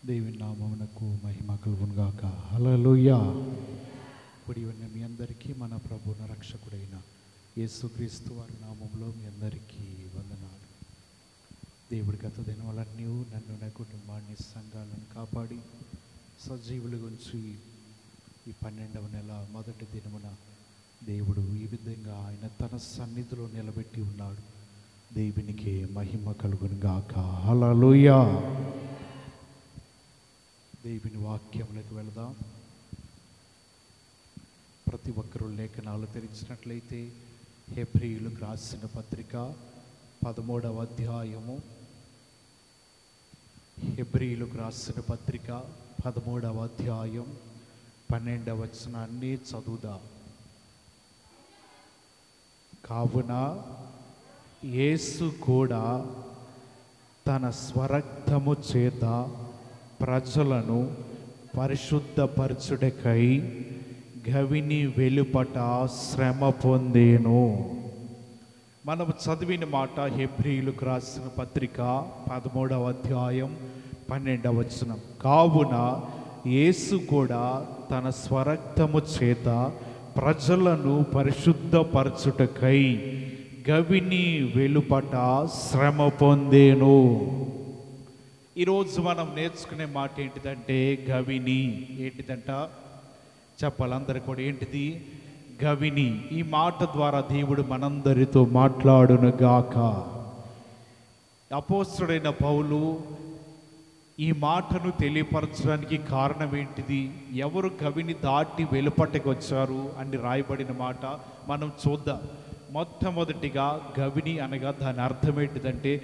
దేవుని నామమునకు మహిమ కలుగునుగాక. హల్లెలూయా. కూడి ఉన్న మీ అందరికీ మన ప్రభువున రక్షకుడైన యేసుక్రీస్తు వారి నామంలో మీ అందరికీ వందనాలు. దేవుడి గత దినములన్నీ నన్ను నా కుటుంబాన్ని సంఘాలను కాపాడి సజీవుల గురించి ఈ 12వ నెల మొదటి దినమున దేవుడు ఈ విధంగా ఆయన తన సన్నిధిలో నిలబెట్టి ఉన్నాడు. దేవునికి మహిమ కలుగునుగాక. హల్లెలూయా. దేవుని వాక్యములకు వెళదాం. ప్రతి ఒక్కరూ లేఖనాలు తెరిచినట్లయితే హెబ్రీయులకు రాసిన పత్రిక 13వ అధ్యాయము, హెబ్రీయులకు రాసిన పత్రిక 13వ అధ్యాయం 12వ వచనాన్ని చదువుదాం. కావున యేసు కూడా తన స్వరక్తము చేత ప్రజలను పరిశుద్ధపరచుటకై గవిని వెలుపట శ్రమ పొందేను. మనం చదివిన మాట హెబ్రీయులకు రాసిన పత్రిక 13వ అధ్యాయం 12వ వచనం. కావున యేసు కూడా తన స్వరక్తము చేత ప్రజలను పరిశుద్ధపరచుటకై గవిని వెలుపట శ్రమ పొందేను. ఈరోజు మనం నేర్చుకునే మాట ఏంటిదంటే గవిని. ఏంటిదంట చెప్పాలందరూ కూడా, ఏంటిది? గవిని. ఈ మాట ద్వారా దేవుడు మనందరితో మాట్లాడునుగాక. అపోస్తలుడైన పౌలు ఈ మాటను తెలియపరచడానికి కారణం ఏంటిది? ఎవరు గవిని దాటి వెలుపటకు వచ్చారు అని రాయబడిన మాట మనం చూద్దాం. మొట్టమొదటిగా గవిని అనగా దాని అర్థం ఏంటిదంటే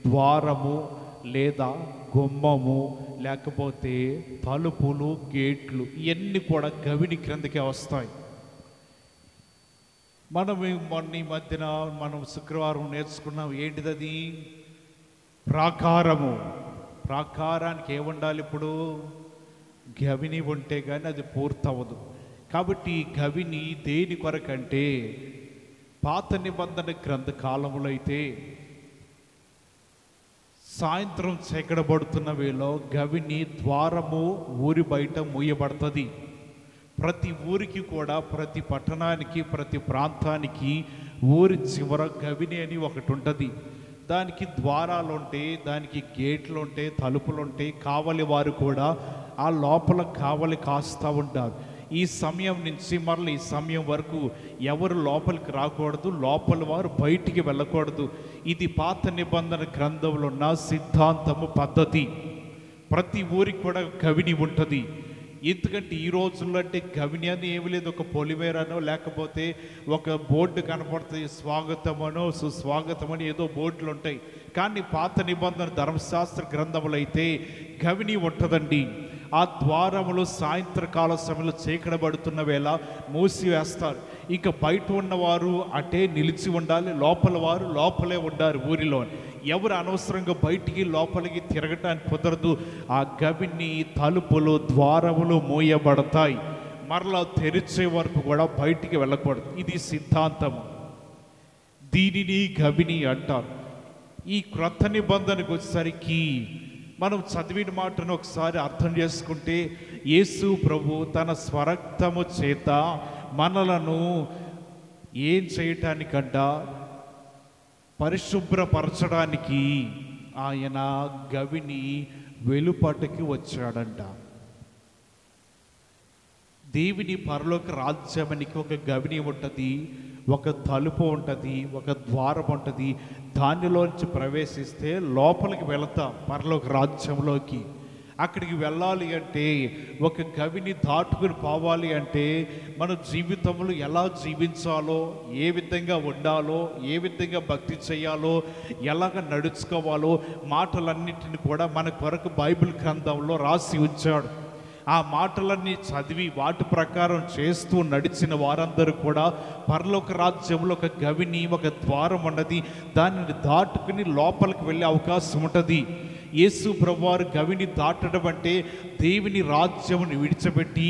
ద్వారము లేదా గుమ్మము, లేకపోతే తలుపులు, గేట్లు, ఇవన్నీ కూడా గవిని క్రిందకే వస్తాయి. మొన్న ఈ మధ్యన మనం శుక్రవారం నేర్చుకున్నాం. ఏంటిది? ప్రాకారము. ప్రాకారానికి ఏముండాలి? ఇప్పుడు గవిని ఉంటే కానీ అది పూర్తవదు. కాబట్టి గవిని దేని కొరకంటే పాత నిబంధన గ్రంథ కాలంలో అయితే సాయంత్రం చీకటబడుతున్న వేళ గవిని ద్వారము ఊరి బయట మూయబడుతుంది. ప్రతి ఊరికి కూడా, ప్రతి పట్టణానికి, ప్రతి ప్రాంతానికి ఊరి చివర గవిని అని ఒకటి ఉంటుంది. దానికి ద్వారాలు ఉంటాయి, దానికి గేట్లు ఉంటాయి, తలుపులు ఉంటాయి. కావలి వారు కూడా ఆ లోపల కావలి కాస్తూ ఉంటారు. ఈ సమయం నుంచి మరల ఈ సమయం వరకు ఎవరు లోపలికి రాకూడదు, లోపల వారు బయటికి వెళ్ళకూడదు. ఇది పాత నిబంధన గ్రంథంలో ఉన్న సిద్ధాంతము, పద్ధతి. ప్రతి ఊరికి కూడా గవిని ఉంటుంది. ఎందుకంటే ఈ రోజుల్లో అంటే గవిని అని ఏమి లేదు, ఒక పొలిమేరనో లేకపోతే ఒక బోర్డు కనపడుతుంది, స్వాగతమనో సుస్వాగతమని ఏదో బోర్డులు ఉంటాయి. కానీ పాత నిబంధన ధర్మశాస్త్ర గ్రంథములు అయితే గవిని ఉంటుందండి. ఆ ద్వారములు సాయంత్రకాల సమయంలో చీకటబడుతున్న వేళ మూసివేస్తారు. ఇక బయట ఉన్నవారు అటే నిలిచి ఉండాలి, లోపల వారు లోపలే ఉండాలి. ఊరిలో ఎవరు అనవసరంగా బయటికి లోపలికి తిరగటానికి కుదరదు. ఆ గవిని తలుపులు, ద్వారములు మూయబడతాయి. మరలా తెరిచే వరకు కూడా బయటికి వెళ్ళకూడదు. ఇది సిద్ధాంతము. దీనిని గవిని అంటారు. ఈ క్రొత్త నిబంధనకు వచ్చేసరికి మనం చదివిన మాటను ఒకసారి అర్థం చేసుకుంటే, యేసు ప్రభు తన స్వరక్తము చేత మనలను ఏం చేయటానికంట? పరిశుభ్రపరచడానికి ఆయన గవిని వెలుపటికి వచ్చాడంట. దేవుని పరలోక రాజ్యానికి ఒక గవిని ఉంటుంది, ఒక తలుపు ఉంటుంది, ఒక ద్వారం ఉంటుంది. దానిలోంచి ప్రవేశిస్తే లోపలికి వెళతాం పరలోక రాజ్యంలోకి. అక్కడికి వెళ్ళాలి అంటే, ఒక గవిని దాటుకుని పోవాలి అంటే మన జీవితంలో ఎలా జీవించాలో, ఏ విధంగా ఉండాలో, ఏ విధంగా భక్తి చేయాలో, ఎలాగ నడుచుకోవాలో మాటలన్నింటిని కూడా మన కొరకు బైబిల్ గ్రంథంలో రాసి ఉంచాడు. ఆ మాటలన్నీ చదివి వాటి ప్రకారం చేస్తూ నడిచిన వారందరూ కూడా పరలోక రాజ్యంలో ఒక గవిని, ఒక ద్వారం ఉన్నది. దానిని దాటుకుని లోపలికి వెళ్ళే అవకాశం ఉంటుంది. యేసు ప్రభువారు గవిని దాటడం అంటే దేవుని రాజ్యమును విడిచిపెట్టి,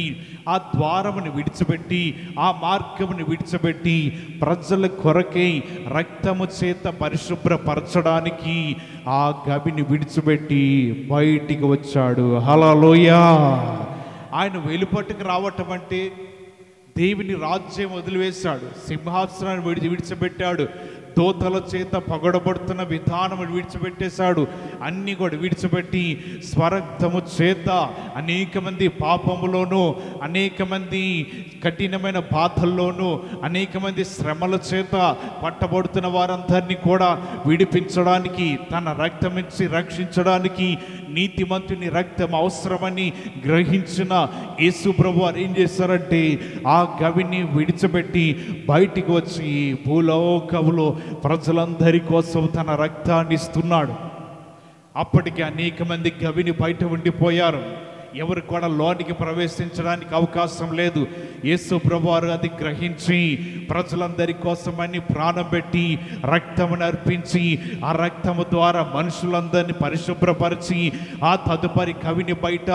ఆ ద్వారమును విడిచిపెట్టి, ఆ మార్గమును విడిచిపెట్టి ప్రజల కొరకై రక్తము చేత పరిశుభ్రపరచడానికి ఆ గవిని విడిచిపెట్టి బయటికి వచ్చాడు. హల్లెలూయా. ఆయన వెలుపట్టుకు రావటం అంటే దేవుని రాజ్యం వదిలివేశాడు, సింహాసనాన్ని విడిచిపెట్టాడు, దోతల చేత పగడబడుతున్న విధానం విడిచిపెట్టేశాడు. అన్నీ కూడా విడిచిపెట్టి స్వరక్తము చేత అనేక మంది పాపములోనూ, అనేక మంది కఠినమైన బాధల్లోనూ, అనేక మంది శ్రమల చేత పట్టబడుతున్న వారందరినీ కూడా విడిపించడానికి, తన రక్తం ఇచ్చి రక్షించడానికి నీతిమంతుని రక్తం అవసరమని గ్రహించిన యేసు ప్రభువారు ఏం చేశారంటే ఆ గవిని విడిచిపెట్టి బయటికి వచ్చి భూలోకములో ప్రజలందరి కోసం తన రక్తాన్ని ఇస్తున్నాడు. అప్పటికి అనేక మంది గవిని బయట ఉండిపోయారు. ఎవరు కూడా లోనికి ప్రవేశించడానికి అవకాశం లేదు. యేసు ప్రభువారు అది గ్రహించి ప్రజలందరి కోసమని ప్రాణం పెట్టి రక్తమును అర్పించి, ఆ రక్తము ద్వారా మనుషులందరినీ పరిశుభ్రపరిచి, ఆ తదుపరి గవిని బయట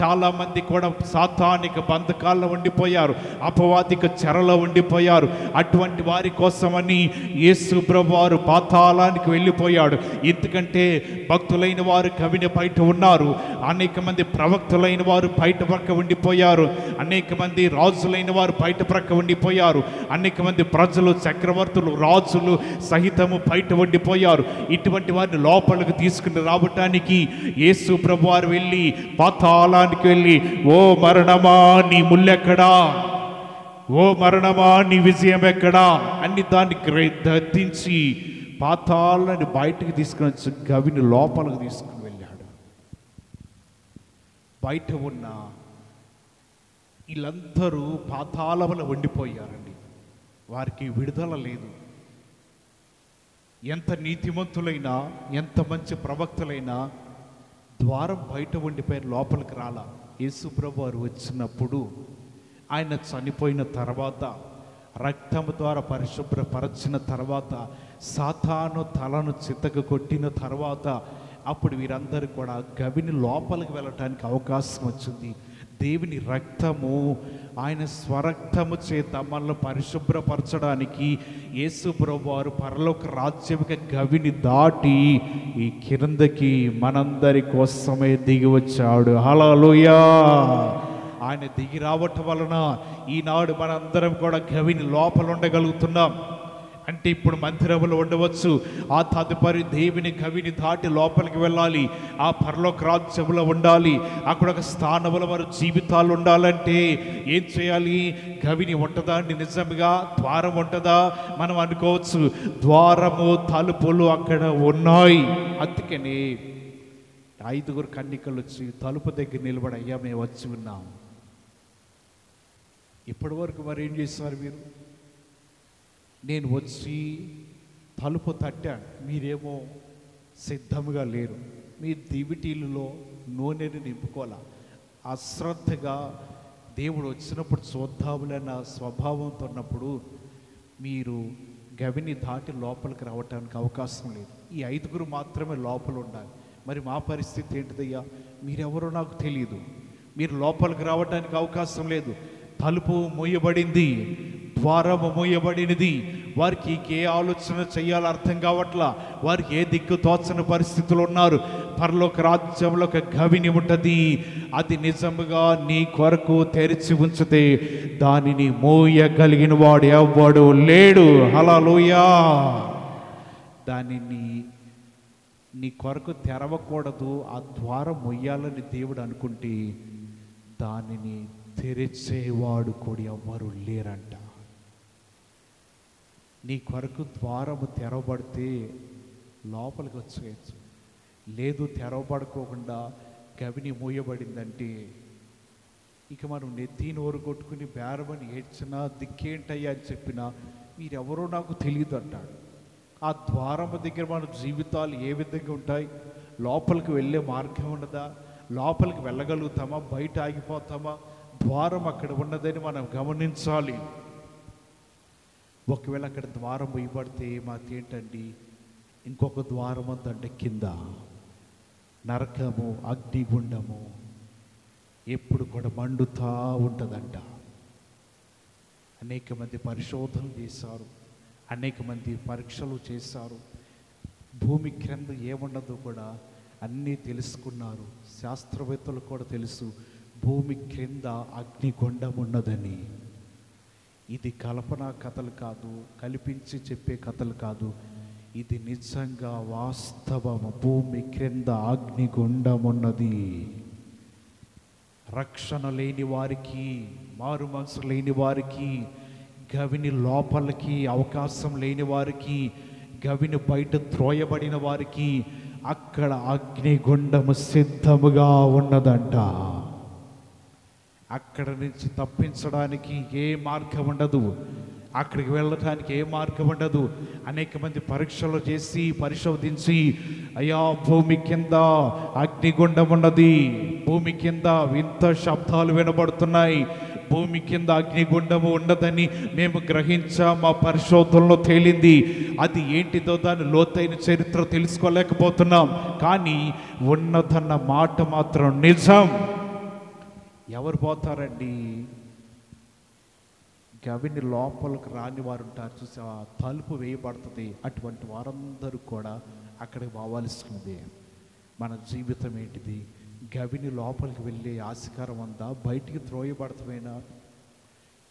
చాలామంది కూడా సాతానిక బంధకాల్లో ఉండిపోయారు, అపవాదిక చెరలో ఉండిపోయారు. అటువంటి వారి కోసమని యేసు ప్రభువారు పాతాళానికి వెళ్ళిపోయాడు. ఎందుకంటే భక్తులైన వారు గవిని బయట ఉన్నారు, అనేక మంది ప్రవక్తలైన వారు బయట ప్రక్క ఉండిపోయారు, అనేక మంది రాజులైన వారు బయట ప్రక్క ఉండిపోయారు, అనేక మంది ప్రజలు, చక్రవర్తులు, రాజులు సహితము బయట ఉండిపోయారు. ఇటువంటి వారిని లోపలికి తీసుకుని రావటానికి యేసు ప్రభువారు వెళ్ళి పాతాళానికి వెళ్ళి, ఓ మరణమా నీ ముల్లెక్కడా, ఓ మరణమా నీ విజయం ఎక్కడా అని దాన్ని గద్దించి పాతాళాన్ని బయటకు తీసుకుని వచ్చి గవిని లోపలికి తీసుకుని వెళ్ళాడు. బయట ఉన్న వీళ్ళందరూ పాతాళంలో ఉండిపోయారండి. వారికి విడుదల లేదు. ఎంత నీతిమంతులైనా, ఎంత మంచి ప్రవక్తలైనా ద్వారం బయట ఉండిపోయారు, లోపలికి రాలా. యేసు ప్రభువారు వచ్చినప్పుడు ఆయన చనిపోయిన తర్వాత, రక్తము ద్వారా పరిశుభ్రపరచిన తర్వాత, సాతాను తలను చితక కొట్టిన తర్వాత, అప్పుడు వీరందరూ కూడా గవిని లోపలికి వెళ్ళటానికి అవకాశం వచ్చింది. దేవుని రక్తము, ఆయన స్వరక్తము చేత మనల్ని పరిశుభ్రపరచడానికి యేసు ప్రభువారు పరలోక రాజ్యముకి గవిని దాటి ఈ కిందకి మనందరి కోసమే దిగి వచ్చాడు. హల్లెలూయా. ఆయన దిగి రావటం వలన ఈనాడు మనందరం కూడా గవిని లోపల ఉండగలుగుతున్నాం. అంటే ఇప్పుడు మందిరంలో ఉండవచ్చు, ఆ తదుపరి దేవుని గవిని దాటి లోపలికి వెళ్ళాలి, ఆ పరలోక రాజ్యంలో ఉండాలి, అక్కడ ఒక స్థానంలో మన జీవితాలు ఉండాలంటే ఏం చేయాలి? గవిని ఉంటుందా అండి? నిజంగా ద్వారం ఉంటుందా? మనం అనుకోవచ్చు, ద్వారము తలుపులు అక్కడ ఉన్నాయి. అందుకని 5 కన్యకలు వచ్చి తలుపు దగ్గర నిలబడి, అయ్యా మేము వచ్చి ఉన్నాం. ఇప్పటి వరకు మరి ఏం చేస్తున్నారు మీరు? నేను వచ్చి తలుపు తట్టాను, మీరేమో సిద్ధంగా లేరు, మీ దివిటీలలో నూనెని నింపుకోవాలా, అశ్రద్ధగా దేవుడు వచ్చినప్పుడు చూద్దాములన్న స్వభావంతో ఉన్నప్పుడు మీరు గవిని దాటి లోపలికి రావటానికి అవకాశం లేదు. ఈ 5 మాత్రమే లోపల ఉండాలి. మరి మా పరిస్థితి ఏంటిదయ్యా? మీరెవరో నాకు తెలియదు, మీరు లోపలికి రావడానికి అవకాశం లేదు. తలుపు మూయబడింది, ద్వారము మూయబడినది. వారికి ఏ ఆలోచన చేయాలో అర్థం కావట్లా, వారికి ఏ దిక్కు తోచని పరిస్థితులు ఉన్నారు. పరలోక రాజ్యంలో ఒక గవిని ఉంటుంది, అది నిజముగా నీ కొరకు తెరిచి ఉంచితే దానిని మోయగలిగిన వాడు ఎవ్వడు లేడు. హల్లెలూయా. దానిని నీ కొరకు తెరవకూడదు, ఆ ద్వారం మొయ్యాలని దేవుడు అనుకుంటే దానిని తెరిచేవాడు కూడా ఎవ్వరు లేరంట. నీ కొరకు ద్వారము తెరవబడితే లోపలికి వచ్చేయచ్చు, లేదు తెరవబడుకోకుండా గవిని మూయబడిందంటే ఇక మనం నెత్తి నోరు కొట్టుకుని బేరమని ఏడ్చినా, దిక్కేంటయ్యా అని చెప్పినా మీరెవరో నాకు తెలియదు అంటాడు. ఆ ద్వారము దగ్గర మన జీవితాలు ఏ విధంగా ఉంటాయి? లోపలికి వెళ్ళే మార్గం ఉండదా? లోపలికి వెళ్ళగలుగుతామా? బయట ఆగిపోతామా? ద్వారం అక్కడ ఉన్నదని మనం గమనించాలి. ఒకవేళ అక్కడ ద్వారం వేయబడితే మాకేంటండి, ఇంకొక ద్వారం ఉందంటే కింద నరకము, అగ్నిగుండము ఎప్పుడు కూడా మండుతూ ఉంటుందంట. అనేక మంది పరిశోధనలు చేశారు, అనేక మంది పరీక్షలు చేశారు. భూమి క్రింద ఏమున్నదో కూడా అన్నీ తెలుసుకున్నారు. శాస్త్రవేత్తలు కూడా తెలుసు, భూమి క్రింద అగ్నిగుండం ఉన్నదని. ఇది కల్పనా కథలు కాదు, కల్పించి చెప్పే కథలు కాదు, ఇది నిజంగా వాస్తవము. భూమి క్రింద అగ్నిగుండం ఉన్నది. రక్షణ లేని వారికి, మారు మనసు లేని వారికి, గవిని లోపలికి అవకాశం లేని వారికి, గవిని బయట త్రోయబడిన వారికి అక్కడ అగ్నిగుండము సిద్ధముగా ఉన్నదంట. అక్కడ నుంచి తప్పించడానికి ఏ మార్గం ఉండదు, అక్కడికి వెళ్ళడానికి ఏ మార్గం ఉండదు. అనేక మంది పరీక్షలు చేసి పరిశోధించి, అయ్యా భూమి కింద అగ్నిగుండం ఉన్నది, భూమి కింద వింత శబ్దాలు వినబడుతున్నాయి, భూమి కింద అగ్నిగుండము ఉండదని మేము గ్రహించా, మా పరిశోధనలో తేలింది. అది ఏంటిదో దాని లోతైన చరిత్ర తెలుసుకోలేకపోతున్నాం, కానీ ఉన్నదన్న మాట మాత్రం నిజం. ఎవరు పోతారండి? గవిని లోపలికి రాని వారు ఉంటారు చూసి, ఆ తలుపు వేయబడుతుంది, అటువంటి వారందరూ కూడా అక్కడికి పోవాల్సిందే. మన జీవితం ఏంటిది? గవిని లోపలికి వెళ్ళే ఆస్కారం ఉందా? బయటికి త్రోయబడతామేనా?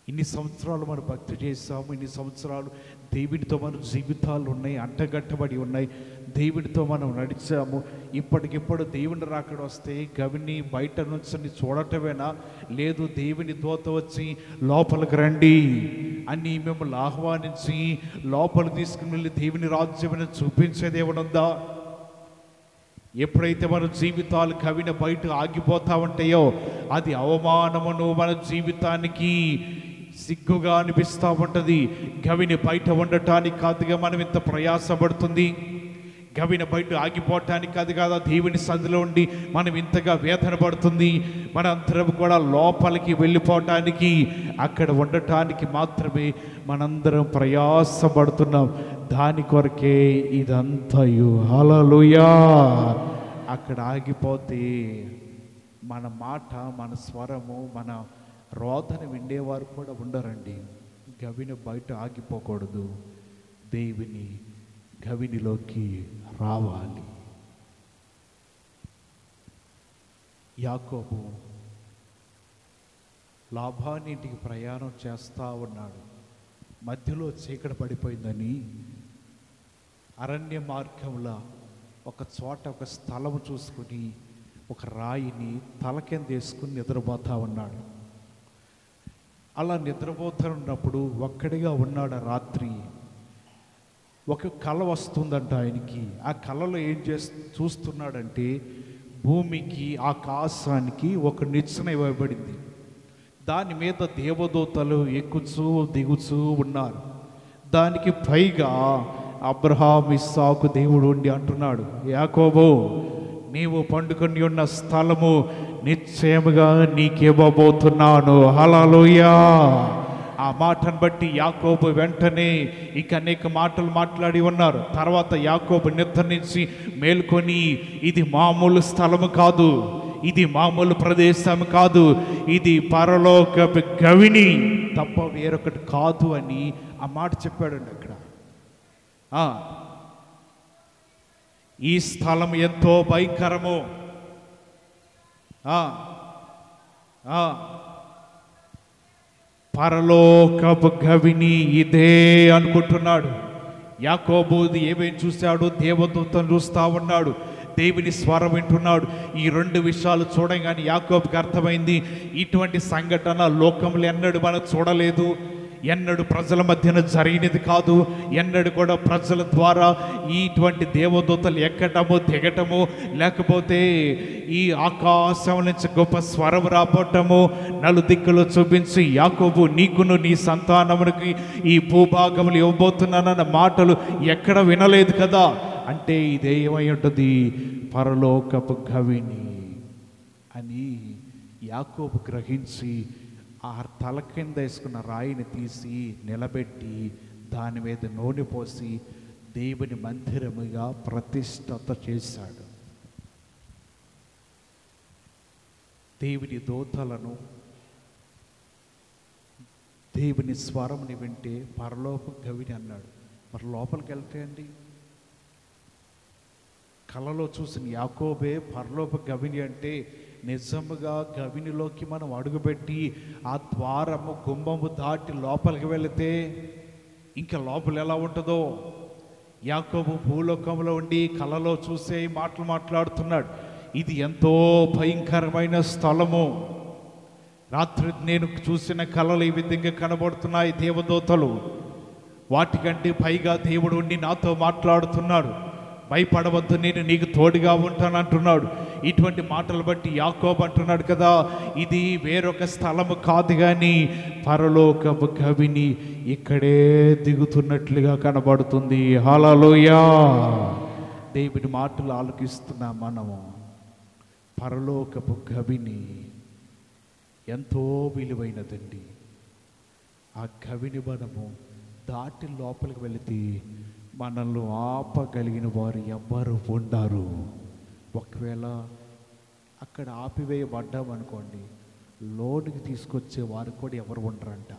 ఇన్ని సంవత్సరాలు మనం భక్తి చేస్తాము, ఇన్ని సంవత్సరాలు దేవుడితో మన జీవితాలు ఉన్నాయి, అంటగట్టబడి ఉన్నాయి, దేవుడితో మనం నడిచాము. ఇప్పటికిప్పుడు దేవుని రాకడ వస్తే గవిని బయట నుంచి చూడటమేనా? లేదు, దేవుని దూత వచ్చి లోపలికి రండి అని మిమ్మల్ని ఆహ్వానించి లోపలికి తీసుకుని వెళ్ళి దేవుని రాజ్యమని చూపించేది ఏమనుందా? ఎప్పుడైతే మన జీవితాలు కవిన బయట ఆగిపోతా ఉంటాయో అది అవమానమును, మన జీవితానికి సిగ్గుగా అనిపిస్తూ ఉంటుంది. గవిని బయట ఉండటానికి కాదుగా మనం ఇంత ప్రయాసపడుతుంది, గవిని బయట ఆగిపోవటానికి కాదు కదా దేవుని సన్నిధిలో ఉండి మనం ఇంతగా వేదన పడుతుంది. మనందరం కూడా లోపలికి వెళ్ళిపోవటానికి, అక్కడ ఉండటానికి మాత్రమే మనందరం ప్రయాసపడుతున్నాం. దాని కొరకే ఇదంతయు. హల్లెలూయా. అక్కడ ఆగిపోతే మన మాట, మన స్వరము, మన రోదన విండేవారు కూడా ఉండరండి. గవిని బయట ఆగిపోకూడదు, దేవుని గవినిలోకి రావాలి. యాకోబు లాబాను ఇంటికి ప్రయాణం చేస్తూ ఉన్నాడు. మధ్యలో చీకటి పడిపోయిందని అరణ్య మార్గంలో ఒక చోట ఒక స్థలము చూసుకుని ఒక రాయిని తల కింద వేసుకుని నిద్రపోతూ ఉన్నాడు. అలా నిద్రపోతున్నప్పుడు ఒక్కడిగా ఉన్నాడు. రాత్రి ఒక కళ వస్తుందంట ఆయనకి. ఆ కళలో ఏం చూస్తున్నాడంటే భూమికి, ఆకాశానికి ఒక నిచ్చెన ఇవ్వబడింది. దాని మీద దేవదూతలు ఎక్కుచూ దిగుచూ ఉన్నారు. దానికి పైగా అబ్రహాము, ఇస్సాకు దేవుడు ఉండి అంటున్నాడు, యాకోబు నీవు పండుకొని ఉన్న స్థలము నిశ్చయముగా నీకివ్వబోతున్నాను. హల్లెలూయా. ఆ మాటను బట్టి యాకోబు వెంటనే ఇక అనేక మాటలు మాట్లాడి ఉన్నారు. తర్వాత యాకోబు నిద్ర నుంచి మేల్కొని, ఇది మామూలు స్థలము కాదు, ఇది మామూలు ప్రదేశం కాదు, ఇది పరలోకపు గవిని తప్ప వేరొకటి కాదు అని ఆ మాట చెప్పాడండి అక్కడ. ఈ స్థలం ఎంతో భయంకరము, పరలోకపు గవిని ఇదే అనుకుంటున్నాడు యాకోబు. ఏమేమి చూశాడు? దేవదూతను చూస్తూ ఉన్నాడు, దేవుని స్వరం వింటున్నాడు. ఈ రెండు విషయాలు చూడగానే యాకోబుకి అర్థమైంది, ఇటువంటి సంఘటన లోకంలో ఎన్నడూ మనం చూడలేదు, ఎన్నడూ ప్రజల మధ్యన జరిగినది కాదు, ఎన్నడూ కూడా ప్రజల ద్వారా ఇటువంటి దేవదూతలు ఎక్కటము దిగటము, లేకపోతే ఈ ఆకాశం నుంచి గొప్ప స్వరం రాబట్టము, నలుదిక్కులు చూపించి యాకోబు నీకును నీ సంతానమునికి ఈ భూభాగములు ఇవ్వబోతున్నానన్న మాటలు ఎక్కడ వినలేదు కదా. అంటే ఇదేమై ఉంటుంది? పరలోకపు గవిని అని యాకోబు గ్రహించి ఆ తల కింద వేసుకున్న రాయిని తీసి నిలబెట్టి దాని మీద నూనె పోసి దేవుని మందిరముగా ప్రతిష్ఠత చేశాడు. దేవుని దూతలను, దేవుని స్వరంని వింటే పరలోక గవిని అన్నాడు. మరి లోపలికి వెళ్తే అండి, కలలో చూసిన యాకోబే పరలోక గవిని అంటే నిజముగా గవినిలోకి మనం అడుగుపెట్టి ఆ ద్వారము గుమ్మము దాటి లోపలికి వెళితే ఇంకా లోపల ఎలా ఉంటుందో. యాకోబు భూలోకంలో ఉండి కలలో చూసే మాటలు మాట్లాడుతున్నాడు. ఇది ఎంతో భయంకరమైన స్థలము. రాత్రి నేను చూసిన కళలు ఈ విధంగా కనబడుతున్నాయి దేవదూతలు. వాటికంటే పైగా దేవుడు ఉండి నాతో మాట్లాడుతున్నాడు. భయపడవద్దు, నేను నీకు తోడుగా ఉంటానంటున్నాడు. ఇటువంటి మాటలు బట్టి యాకోబు అంటున్నాడు కదా, ఇది వేరొక స్థలము కాదు కానీ పరలోకపు గవిని ఇక్కడే దిగుతున్నట్లుగా కనబడుతుంది. హల్లెలూయా. దేవుని మాటలు ఆలకిస్తున్నా మనము. పరలోకపు గవిని ఎంతో విలువైనదండి. ఆ గవిని మనము దాటి లోపలికి వెళితే మనల్ని ఆపగలిగిన వారు ఎవ్వరు ఉండరు. ఒకవేళ అక్కడ ఆపివేయబడ్డామనుకోండి, లోనికి తీసుకొచ్చే వారు కూడా ఎవరు ఉండరంట.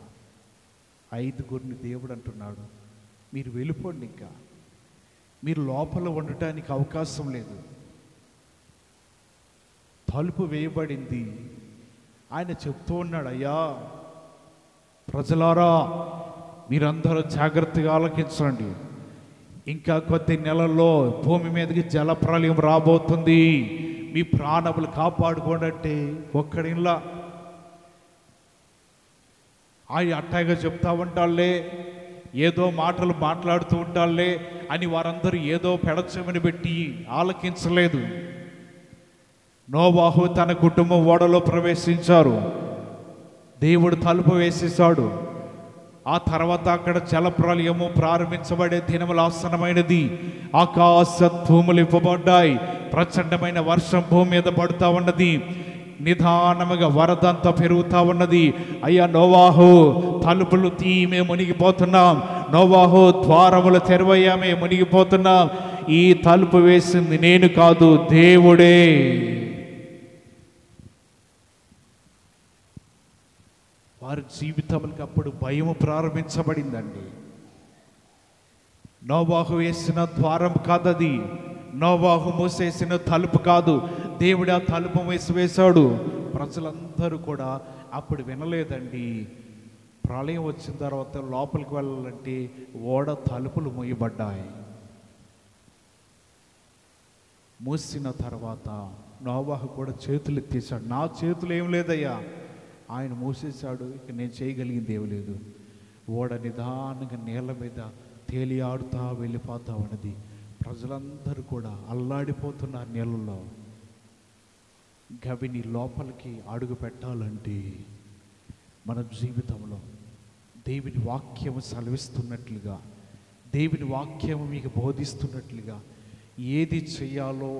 5గురిని దేవుడు అంటున్నాడు, మీరు వెళ్ళిపోండి, ఇంకా మీరు లోపల ఉండటానికి అవకాశం లేదు. తలుపు వేయబడింది. ఆయన చెప్తూ ఉన్నాడు, అయ్యా ప్రజలారా మీరందరూ జాగ్రత్తగా ఆలకించండి. ఇంకా కొద్ది నెలల్లో భూమి మీదకి జలప్రలయం రాబోతుంది. మీ ప్రాణములు కాపాడుకోండి అంటే ఒక్కడిలా ఆయన అట్టాగా చెప్తా ఉంటాలే, ఏదో మాటలు మాట్లాడుతూ ఉంటాలే అని వారందరూ ఏదో పెడచెవిని పెట్టి ఆలకించలేదు. నోవాహు తన కుటుంబం ఓడలో ప్రవేశించారు. దేవుడు తలుపు వేసేశాడు. ఆ తర్వాత అక్కడ జలప్రలయము ప్రారంభించబడే దినములు ఆసన్నమైనది. ఆకాశ తూములు ఇవ్వబడ్డాయి. ప్రచండమైన వర్షం భూమి మీద పడుతూ ఉన్నది. నిదానముగా వరదంతా పెరుగుతూ ఉన్నది. అయ్యా నోవాహు, తలుపులు తీ, మేము మునిగిపోతున్నాం. నోవాహు, ద్వారములు తెరవయ్యా, మేము మునిగిపోతున్నాం. ఈ తలుపు వేసింది నేను కాదు, దేవుడే. వారి జీవితములకు అప్పుడు భయము ప్రారంభించబడిందండి. నోవాహు వేసిన ద్వారం కాదది, నోవాహు మూసేసిన తలుపు కాదు. దేవుడు ఆ తలుపు వేసాడు. ప్రజలందరూ కూడా అప్పుడు వినలేదండి. ప్రళయం వచ్చిన తర్వాత లోపలికి వెళ్ళాలంటే ఓడ తలుపులు మూయబడ్డాయి. మూసిన తర్వాత నోవాహు కూడా చేతులు ఎత్తేసాడు. నా చేతులు ఏం లేదయ్యా, ఆయన మూసేశాడు, ఇక నేను చేయగలిగింది ఏమి లేదు. ఓడ నిదానంగా నీళ్ళ మీద తేలియాడుతూ వెళ్ళిపోతా ఉన్నది. ప్రజలందరూ కూడా అల్లాడిపోతున్నారు నీళ్ళలో. గవిని లోపలికి అడుగు పెట్టాలంటే మన జీవితంలో దేవుని వాక్యము సెలవిస్తున్నట్లుగా, దేవుని వాక్యము మీకు బోధిస్తున్నట్లుగా ఏది చేయాలో,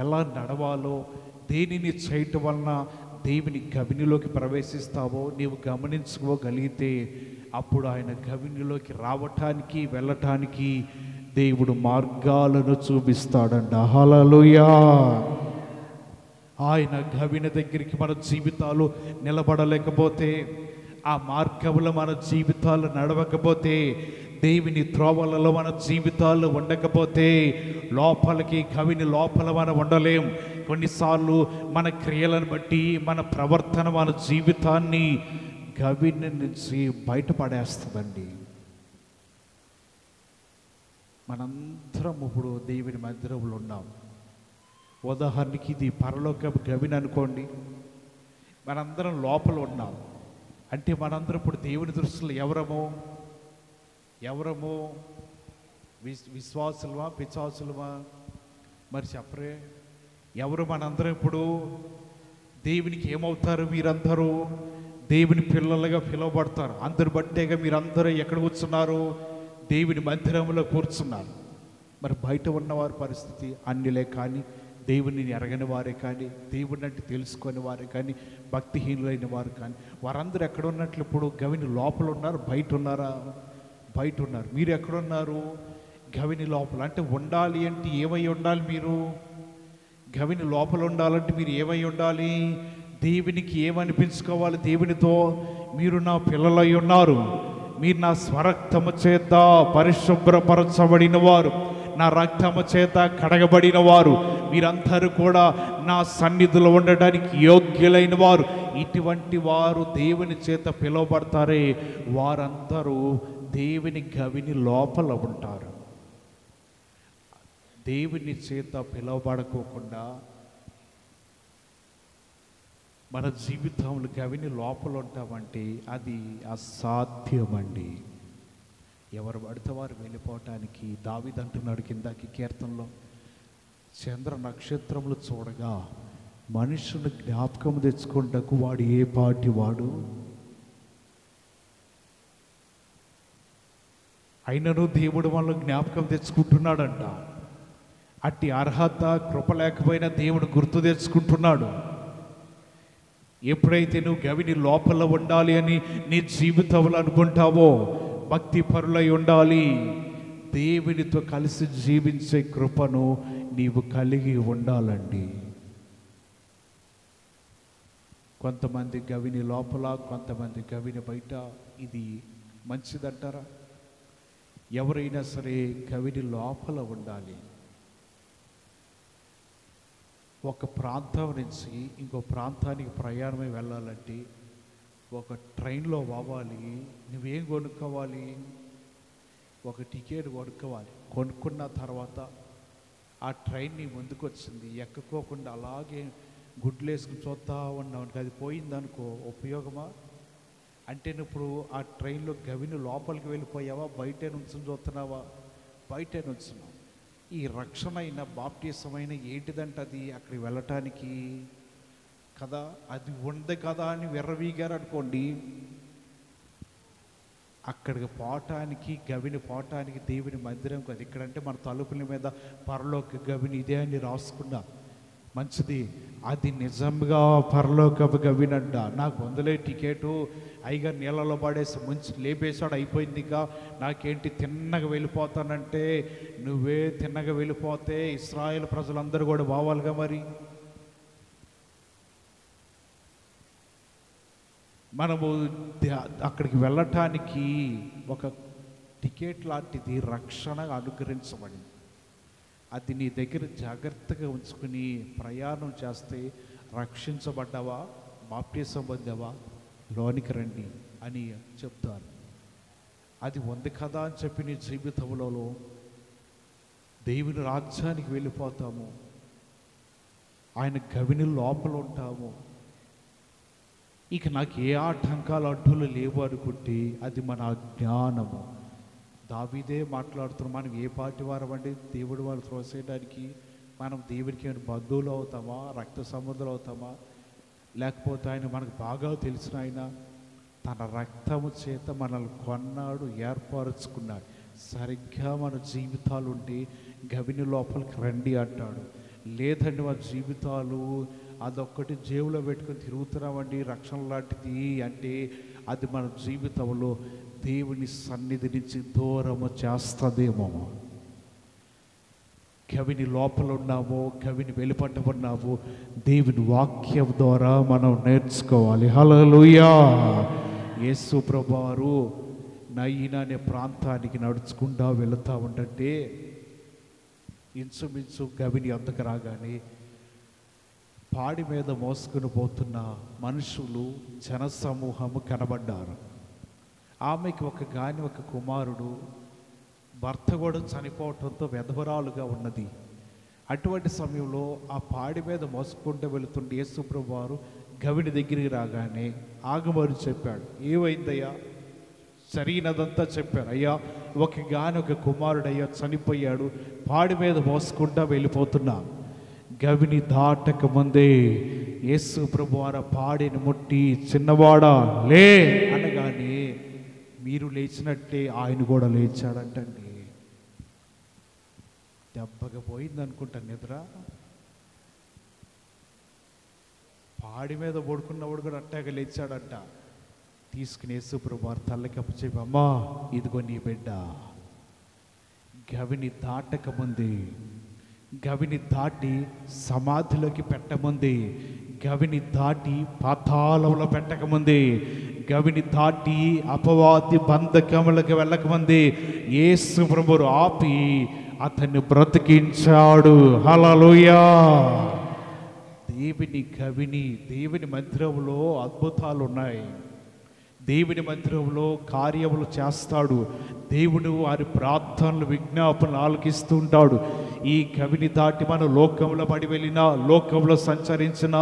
ఎలా నడవాలో, దేనిని చేయటం వలన దేవుని గవినిలోకి ప్రవేశిస్తావో నీవు గమనించుకోగలిగితే అప్పుడు ఆయన గవినిలోకి రావటానికి వెళ్ళటానికి దేవుడు మార్గాలను చూపిస్తాడంట. హల్లెలూయా. ఆయన గవిని దగ్గరికి మన జీవితాలు నిలబడలేకపోతే, ఆ మార్గంలో మన జీవితాలు నడవకపోతే, దేవుని త్రోవలలో మన జీవితాలు ఉండకపోతే, లోపలికి గవిని లోపల మనం ఉండలేం. కొన్నిసార్లు మన క్రియలను బట్టి, మన ప్రవర్తన, మన జీవితాన్ని గవిని నుంచి బయటపడేస్తుందండి. మనందరం ఇప్పుడు దేవుని మందిరంలో ఉన్నాం. ఉదాహరణకి ఇది పరలోకపు గవిని అనుకోండి. మనందరం లోపల ఉన్నాం అంటే మనందరం ఇప్పుడు దేవుని దృష్టిలో ఎవరము విశ్వాసులమా, పిశాచులమా? మరి చెప్పరే, ఎవరు? మనందరం ఇప్పుడు దేవునికి ఏమవుతారు? మీరందరూ దేవుని పిల్లలుగా పిలువబడతారు. అందరు బట్టేగా మీరందరూ ఎక్కడ కూర్చున్నారు? దేవుని మందిరంలో కూర్చున్నారు. మరి బయట ఉన్నవారి పరిస్థితి, అన్యులే కానీ, దేవుని ఎరగని వారే కానీ, దేవుని అంటే తెలుసుకొని వారే కానీ, భక్తిహీనులైన వారు కానీ, వారందరూ ఎక్కడ ఉన్నట్లు ఇప్పుడు గవిని లోపల ఉన్నారు, బయట ఉన్నారా? బయట ఉన్నారు. మీరు ఎక్కడున్నారు? గవిని లోపల. అంటే ఉండాలి అంటే ఏమై ఉండాలి? మీరు గవిని లోపల ఉండాలంటే మీరు ఏమై ఉండాలి? దేవునికి ఏమనిపించుకోవాలి? దేవునితో, మీరు నా పిల్లలై ఉన్నారు, మీరు నా స్వరక్తము చేత పరిశుభ్రపరచబడిన వారు, నా రక్తము చేత కడగబడిన వారు, మీరందరూ కూడా నా సన్నిధిలో ఉండడానికి యోగ్యులైన వారు. ఇటువంటి వారు దేవుని చేత పిలువబడతారే, వారందరూ దేవుని గవిని లోపల ఉంటారు. దేవుని చేత పిలువబడకోకుండా మన జీవితంలో గవిని లోపల ఉంటామంటే అది అసాధ్యమండి. ఎవరు పడితే వారు వెళ్ళిపోవటానికి దావీదు అంటున్నాడు కిందకి కీర్తనలో, చంద్ర నక్షత్రములు చూడగా మనుషుని జ్ఞాపకం తెచ్చుకుంటకు వాడు ఏ పాటి వాడు, అయినను దేవుడు వాళ్ళ జ్ఞాపకం తెచ్చుకుంటున్నాడంట. అట్టి అర్హత కృప లేకపోయినా దేవుడు గుర్తు తెచ్చుకుంటున్నాడు. ఎప్పుడైతే నువ్వు గవిని లోపల ఉండాలి అని నీ జీవితంలో అనుకుంటావో, భక్తి పరులై ఉండాలి, దేవునితో కలిసి జీవించే కృపను నీవు కలిగి ఉండాలండి. కొంతమంది గవిని లోపల, కొంతమంది గవిని బయట. ఇది మంచిదంటారా? ఎవరైనా సరే గవిని లోపల ఉండాలి. ఒక ప్రాంతం నుంచి ఇంకో ప్రాంతానికి ప్రయాణమై వెళ్ళాలంటే ఒక ట్రైన్లో పోవాలి. నువ్వేం కొనుక్కోవాలి? ఒక టికెట్ కొనుక్కోవాలి. కొనుక్కున్న తర్వాత ఆ ట్రైన్ నీ ముందుకు వచ్చింది, ఎక్కకోకుండా అలాగే గుడ్లు వేసుకుని చూస్తూ ఉన్నావు. అది పోయిందనుకో, ఉపయోగమా? అంటే నువ్వు ఇప్పుడు ఆ ట్రైన్లో గవిని లోపలికి వెళ్ళిపోయావా, బయటే నుంచి చూస్తున్నావా? బయటే నుంచున్నావు. ఈ రక్షణ అయిన బాప్టిజమైన ఏంటిదంట అది అక్కడికి వెళ్ళటానికి కదా, అది ఉంది కదా అని విర్రవీగారు అనుకోండి, అక్కడికి పోవటానికి, గవిని పోవటానికి దేవుని మందిరం కాదు. ఇక్కడంటే మన తలుపుల మీద పరలోక గవిని ఇదే అని రాసుకున్నా మంచిది. అది నిజంగా పరలోక గవినంట. నాకు వందలే టికెటు, అయిగా నీళ్ళలో పడేసి ముంచి లేపేశాడు, అయిపోయింది. ఇక నాకేంటి తిన్నగా వెళ్ళిపోతానంటే, నువ్వే తిన్నగా వెళ్ళిపోతే ఇశ్రాయేల్ ప్రజలందరూ కూడా పోవాలిగా. మరి మనము అక్కడికి వెళ్ళటానికి ఒక టికెట్ లాంటిది రక్షణ అనుగ్రహించబడింది. అది నీ దగ్గర జాగ్రత్తగా ఉంచుకుని ప్రయాణం చేస్తే రక్షించబడ్డావా, బాప్టిజం పొందావా, లోనికి రండి అని చెప్తారు. అది ఉంది కదా అని చెప్పి నీ జీవితంలో దేవుని రాజ్యానికి వెళ్ళిపోతాము, ఆయన గవిని లోపల ఉంటాము. ఇక నాకు ఏ ఆటంకాలు అడ్డులు లేవు అనుకుంటే అది మన అజ్ఞానము. దావీదే మాట్లాడుతున్నాం. మనం ఏ పార్టీ వారం అండి దేవుడు వాళ్ళు త్రోసేయడానికి? మనం దేవుడికి ఏమైనా బంధువులు అవుతామా, రక్త సంబంధులు అవుతామా? లేకపోతే ఆయన మనకు బాగా తెలిసిన ఆయన తన రక్తము చేత మనల్ని కొన్నాడు, ఏర్పరచుకున్నాడు. సరిగ్గా మన జీవితాలు ఉండి గవిని లోపలికి రండి అంటాడు. లేదండి మన జీవితాలు అదొక్కటి జేబులో పెట్టుకొని తిరుగుతున్నామండి రక్షణ లాంటిది అంటే అది మన జీవితంలో దేవుని సన్నిధి నుంచి దూరము చేస్తుందేమో. గవిని లోపల ఉన్నామో, గవిని వెలుపట్టుకున్నామో దేవుని వాక్యం ద్వారా మనం నేర్చుకోవాలి. హల్లెలూయా. యేసు ప్రభువారు నయీన అనే ప్రాంతానికి నడుచుకుంటూ వెళుతూ ఉంటే ఇంచుమించు గవిని అంతకు రాగానే పాడి మీద మోసుకుని పోతున్న మనుషులు, జనసమూహము కనబడ్డారు. ఆమెకి ఒక కుమారుడు, భర్త కూడా చనిపోవటంతో వెధవరాలుగా ఉన్నది. అటువంటి సమయంలో ఆ పాడి మీద మోసుకుంటూ వెళుతుండే యేసు ప్రభువారు గవిని దగ్గరికి రాగానే ఆగమని చెప్పాడు. ఏమైందయ్యా? జరిగినదంతా చెప్పారు. అయ్యా ఒక కుమారుడు అయ్యా చనిపోయాడు, పాడి మీద మోసుకుంటూ వెళ్ళిపోతున్నా. గవిని దాటక ముందే యేసు ప్రభువారు పాడిని ముట్టి చిన్నవాడా లే అనగానే మీరు లేచినట్టే ఆయన కూడా లేచాడంటండి. దెబ్బగా పోయింది అనుకుంటా నిద్ర. పాడి మీద పడుకున్నవాడు కూడా అట్టాగా లేచాడంట. తీసుకుని యేసు ప్రభువారు తల్లకి అప్పచెప్పి, అమ్మా ఇదిగో నీ బిడ్డ. గవిని దాటక ముందే, గవిని దాటి సమాధిలోకి పెట్టముందే గవిని దాటి పాతాళంలో పెట్టకముందే, గవిని దాటి అపవాది బంధకములకు వెళ్ళకముందే యేసు ప్రభువు ఆపి అతన్ని బ్రతికించాడు. హల్లెలూయా. దేవుని మందిరంలో అద్భుతాలు ఉన్నాయి. దేవుని మందిరంలో కార్యములు చేస్తాడు. దేవుడు వారి ప్రార్థనలు, విజ్ఞాపనలు ఆలకిస్తూ ఉంటాడు. ఈ గవిని దాటి మనం లోకంలో పడి వెళ్ళినా, లోకంలో సంచరించినా,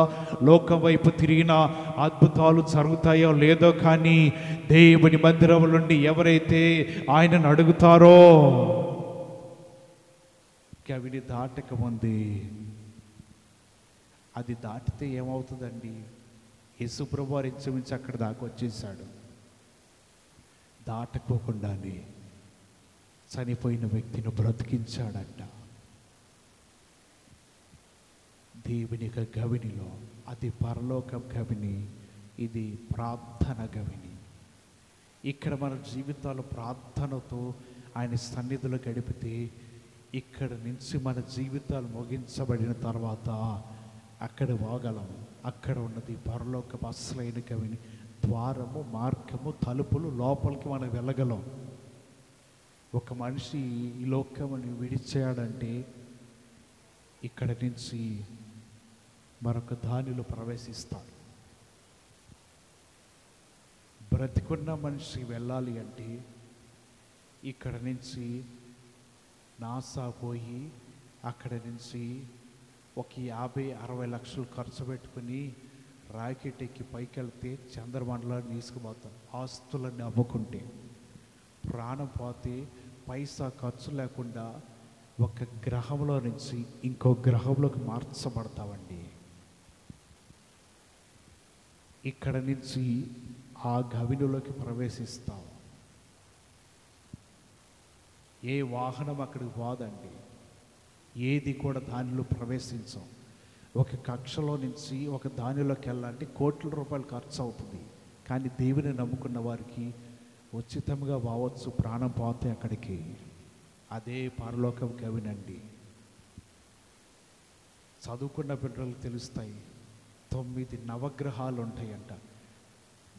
లోకం వైపు తిరిగినా అద్భుతాలు జరుగుతాయో లేదో, కానీ దేవుని మందిరం నుండి ఎవరైతే ఆయనను అడుగుతారో, గవిని దాటకముందే, అది దాటితే ఏమవుతుందండి? యేసుప్రభు వారు ఇంచుమించు అక్కడ దాకా వచ్చేసాడు. దాటకోకుండానే చనిపోయిన వ్యక్తిని బ్రతికించాడంట. దేవుని యొక్క గవినిలో, అది పరలోక గవిని, ఇది ప్రార్థన గవిని. ఇక్కడ మన జీవితాలు ప్రార్థనతో ఆయన సన్నిధిలో గడిపితే, ఇక్కడ నుంచి మన జీవితాలు ముగించబడిన తర్వాత అక్కడ పోగలం. అక్కడ ఉన్నది పరలోక అసలైన గవిని, ద్వారము, మార్గము, తలుపులు, లోపలికి మనం వెళ్ళగలం. ఒక మనిషి ఈ లోకముని విడిచేయాడంటే ఇక్కడ నుంచి మరొక దానిలో ప్రవేశిస్తాడు. బ్రతికున్న మనిషి వెళ్ళాలి అంటే ఇక్కడ నుంచి నాసా పోయి అక్కడ నుంచి ఒక 50-60 లక్షలు ఖర్చు పెట్టుకుని రాకెట్ ఎక్కి పైకి వెళ్తే చంద్రమండలాన్ని తీసుకుపోతాం. ఆస్తులన్నీ అమ్ముకుంటే ప్రాణం పోతే పైసా ఖర్చు లేకుండా ఒక గ్రహంలో నుంచి ఇంకో గ్రహంలోకి మార్చబడతామండి. ఇక్కడ నుంచి ఆ గవినిలోకి ప్రవేశిస్తాం. ఏ వాహనం అక్కడికి పోదండి, ఏది కూడా దానిలో ప్రవేశించాం. ఒక కక్షలో నుంచి ఒక దానిలోకి వెళ్ళాలంటే కోట్ల రూపాయలు ఖర్చు అవుతుంది. కానీ దేవుని నమ్ముకున్న వారికి ఉచితంగా పోవచ్చు, ప్రాణం పోతే అక్కడికి. అదే పరలోకం గవినండి. చదువుకున్న బిడ్డలకు తెలుస్తాయి, 9 నవగ్రహాలు ఉంటాయంట.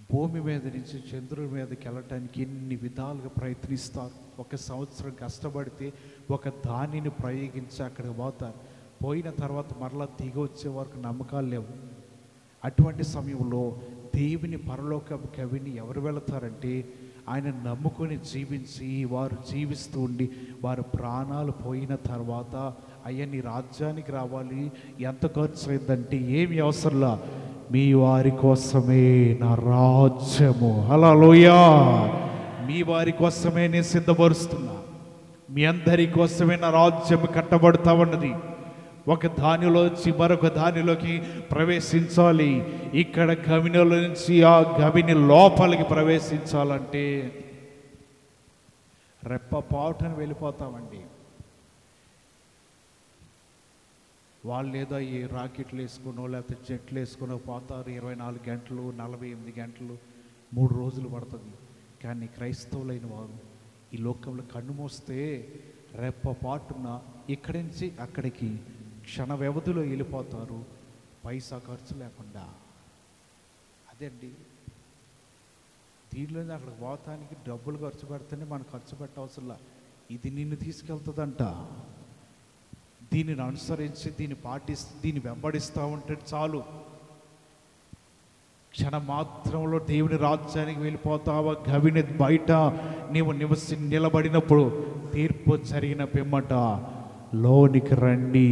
భూమి మీద నుంచి చంద్రుడి మీదకి వెళ్ళటానికి ఎన్ని విధాలుగా ప్రయత్నిస్తారు. ఒక సంవత్సరం కష్టపడితే ఒక దానిని ప్రయోగించి అక్కడికి పోతారు. పోయిన తర్వాత మరలా దిగి వచ్చే వరకు నమ్మకాలు లేవు. అటువంటి సమయంలో దేవుని పరలోక గవిని ఎవరు వెళతారంటే, ఆయన నమ్ముకొని జీవించి వారు జీవిస్తూ ఉండి వారి ప్రాణాలు పోయిన తర్వాత, అయ్యా నీ రాజ్యానికి రావాలి, ఎంత ఖర్చు అయిందంటే ఏమి అవసరంలా, మీ వారి కోసమే నా రాజ్యము, హల్లెలూయా, మీ వారి కోసమే నేను సిద్ధపరుస్తున్నా, మీ అందరి కోసమే నా రాజ్యం కట్టబడుతూ ఉన్నది. ఒక దానిలోంచి మరొక దానిలోకి ప్రవేశించాలి. ఇక్కడ గవినిలో నుంచి ఆ గవిని లోపలికి ప్రవేశించాలంటే రెప్పపాటున వెళ్ళిపోతామండి. వాళ్ళు ఏదో ఈ రాకెట్లు వేసుకునో లేకపోతే జెట్లు వేసుకునో పోతారు. 24 గంటలు, 48 గంటలు, 3 రోజులు పడుతుంది. కానీ క్రైస్తవులైన వారు ఈ లోకంలో కన్ను మోస్తే రెప్పపాటున ఇక్కడి నుంచి అక్కడికి క్షణ వ్యవధిలో వెళ్ళిపోతారు, పైసా ఖర్చు లేకుండా. అదే అండి, దీనిలో అక్కడికి పోతానికి డబ్బులు ఖర్చు పెడితేనే మనం ఖర్చు పెట్టవసరంలా. ఇది నిన్ను తీసుకెళ్తుందంట. దీనిని అనుసరించి, దీన్ని పాటిస్తూ, దీన్ని వెంబడిస్తూ ఉంటే చాలు, క్షణ మాత్రంలో దేవుని రాజ్యానికి వెళ్ళిపోతావా. గవిని బయట నీవు నిలబడినప్పుడు తీర్పు జరిగిన పిమ్మట లోనికి రండి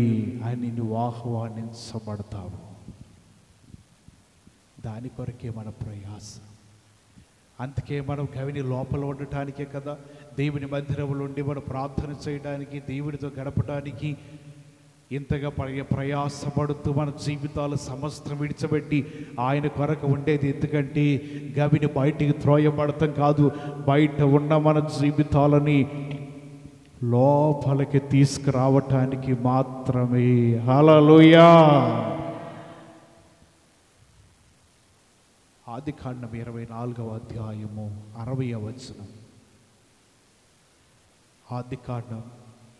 అని నువ్వు ఆహ్వానించబడతావు. దాని కొరకే మన ప్రయాస. అందుకే మనం గవిని లోపల ఉండటానికే కదా, దేవుని మందిరంలో ఉండి మనం ప్రార్థన చేయడానికి, దేవునితో గడపడానికి ఇంతగా ప్రయాసపడుతూ మన జీవితాలు సమస్తం విడిచిపెట్టి ఆయన కొరకు ఉండేది. ఎందుకంటే గవిని బయటికి త్రోయబడతాం కాదు, బయట ఉన్న మన జీవితాలని లోపలికి తీసుకురావటానికి మాత్రమే. హల్లెలూయా. ఆదికాండం 24వ అధ్యాయము 60వ వచనం. ఆదికాండం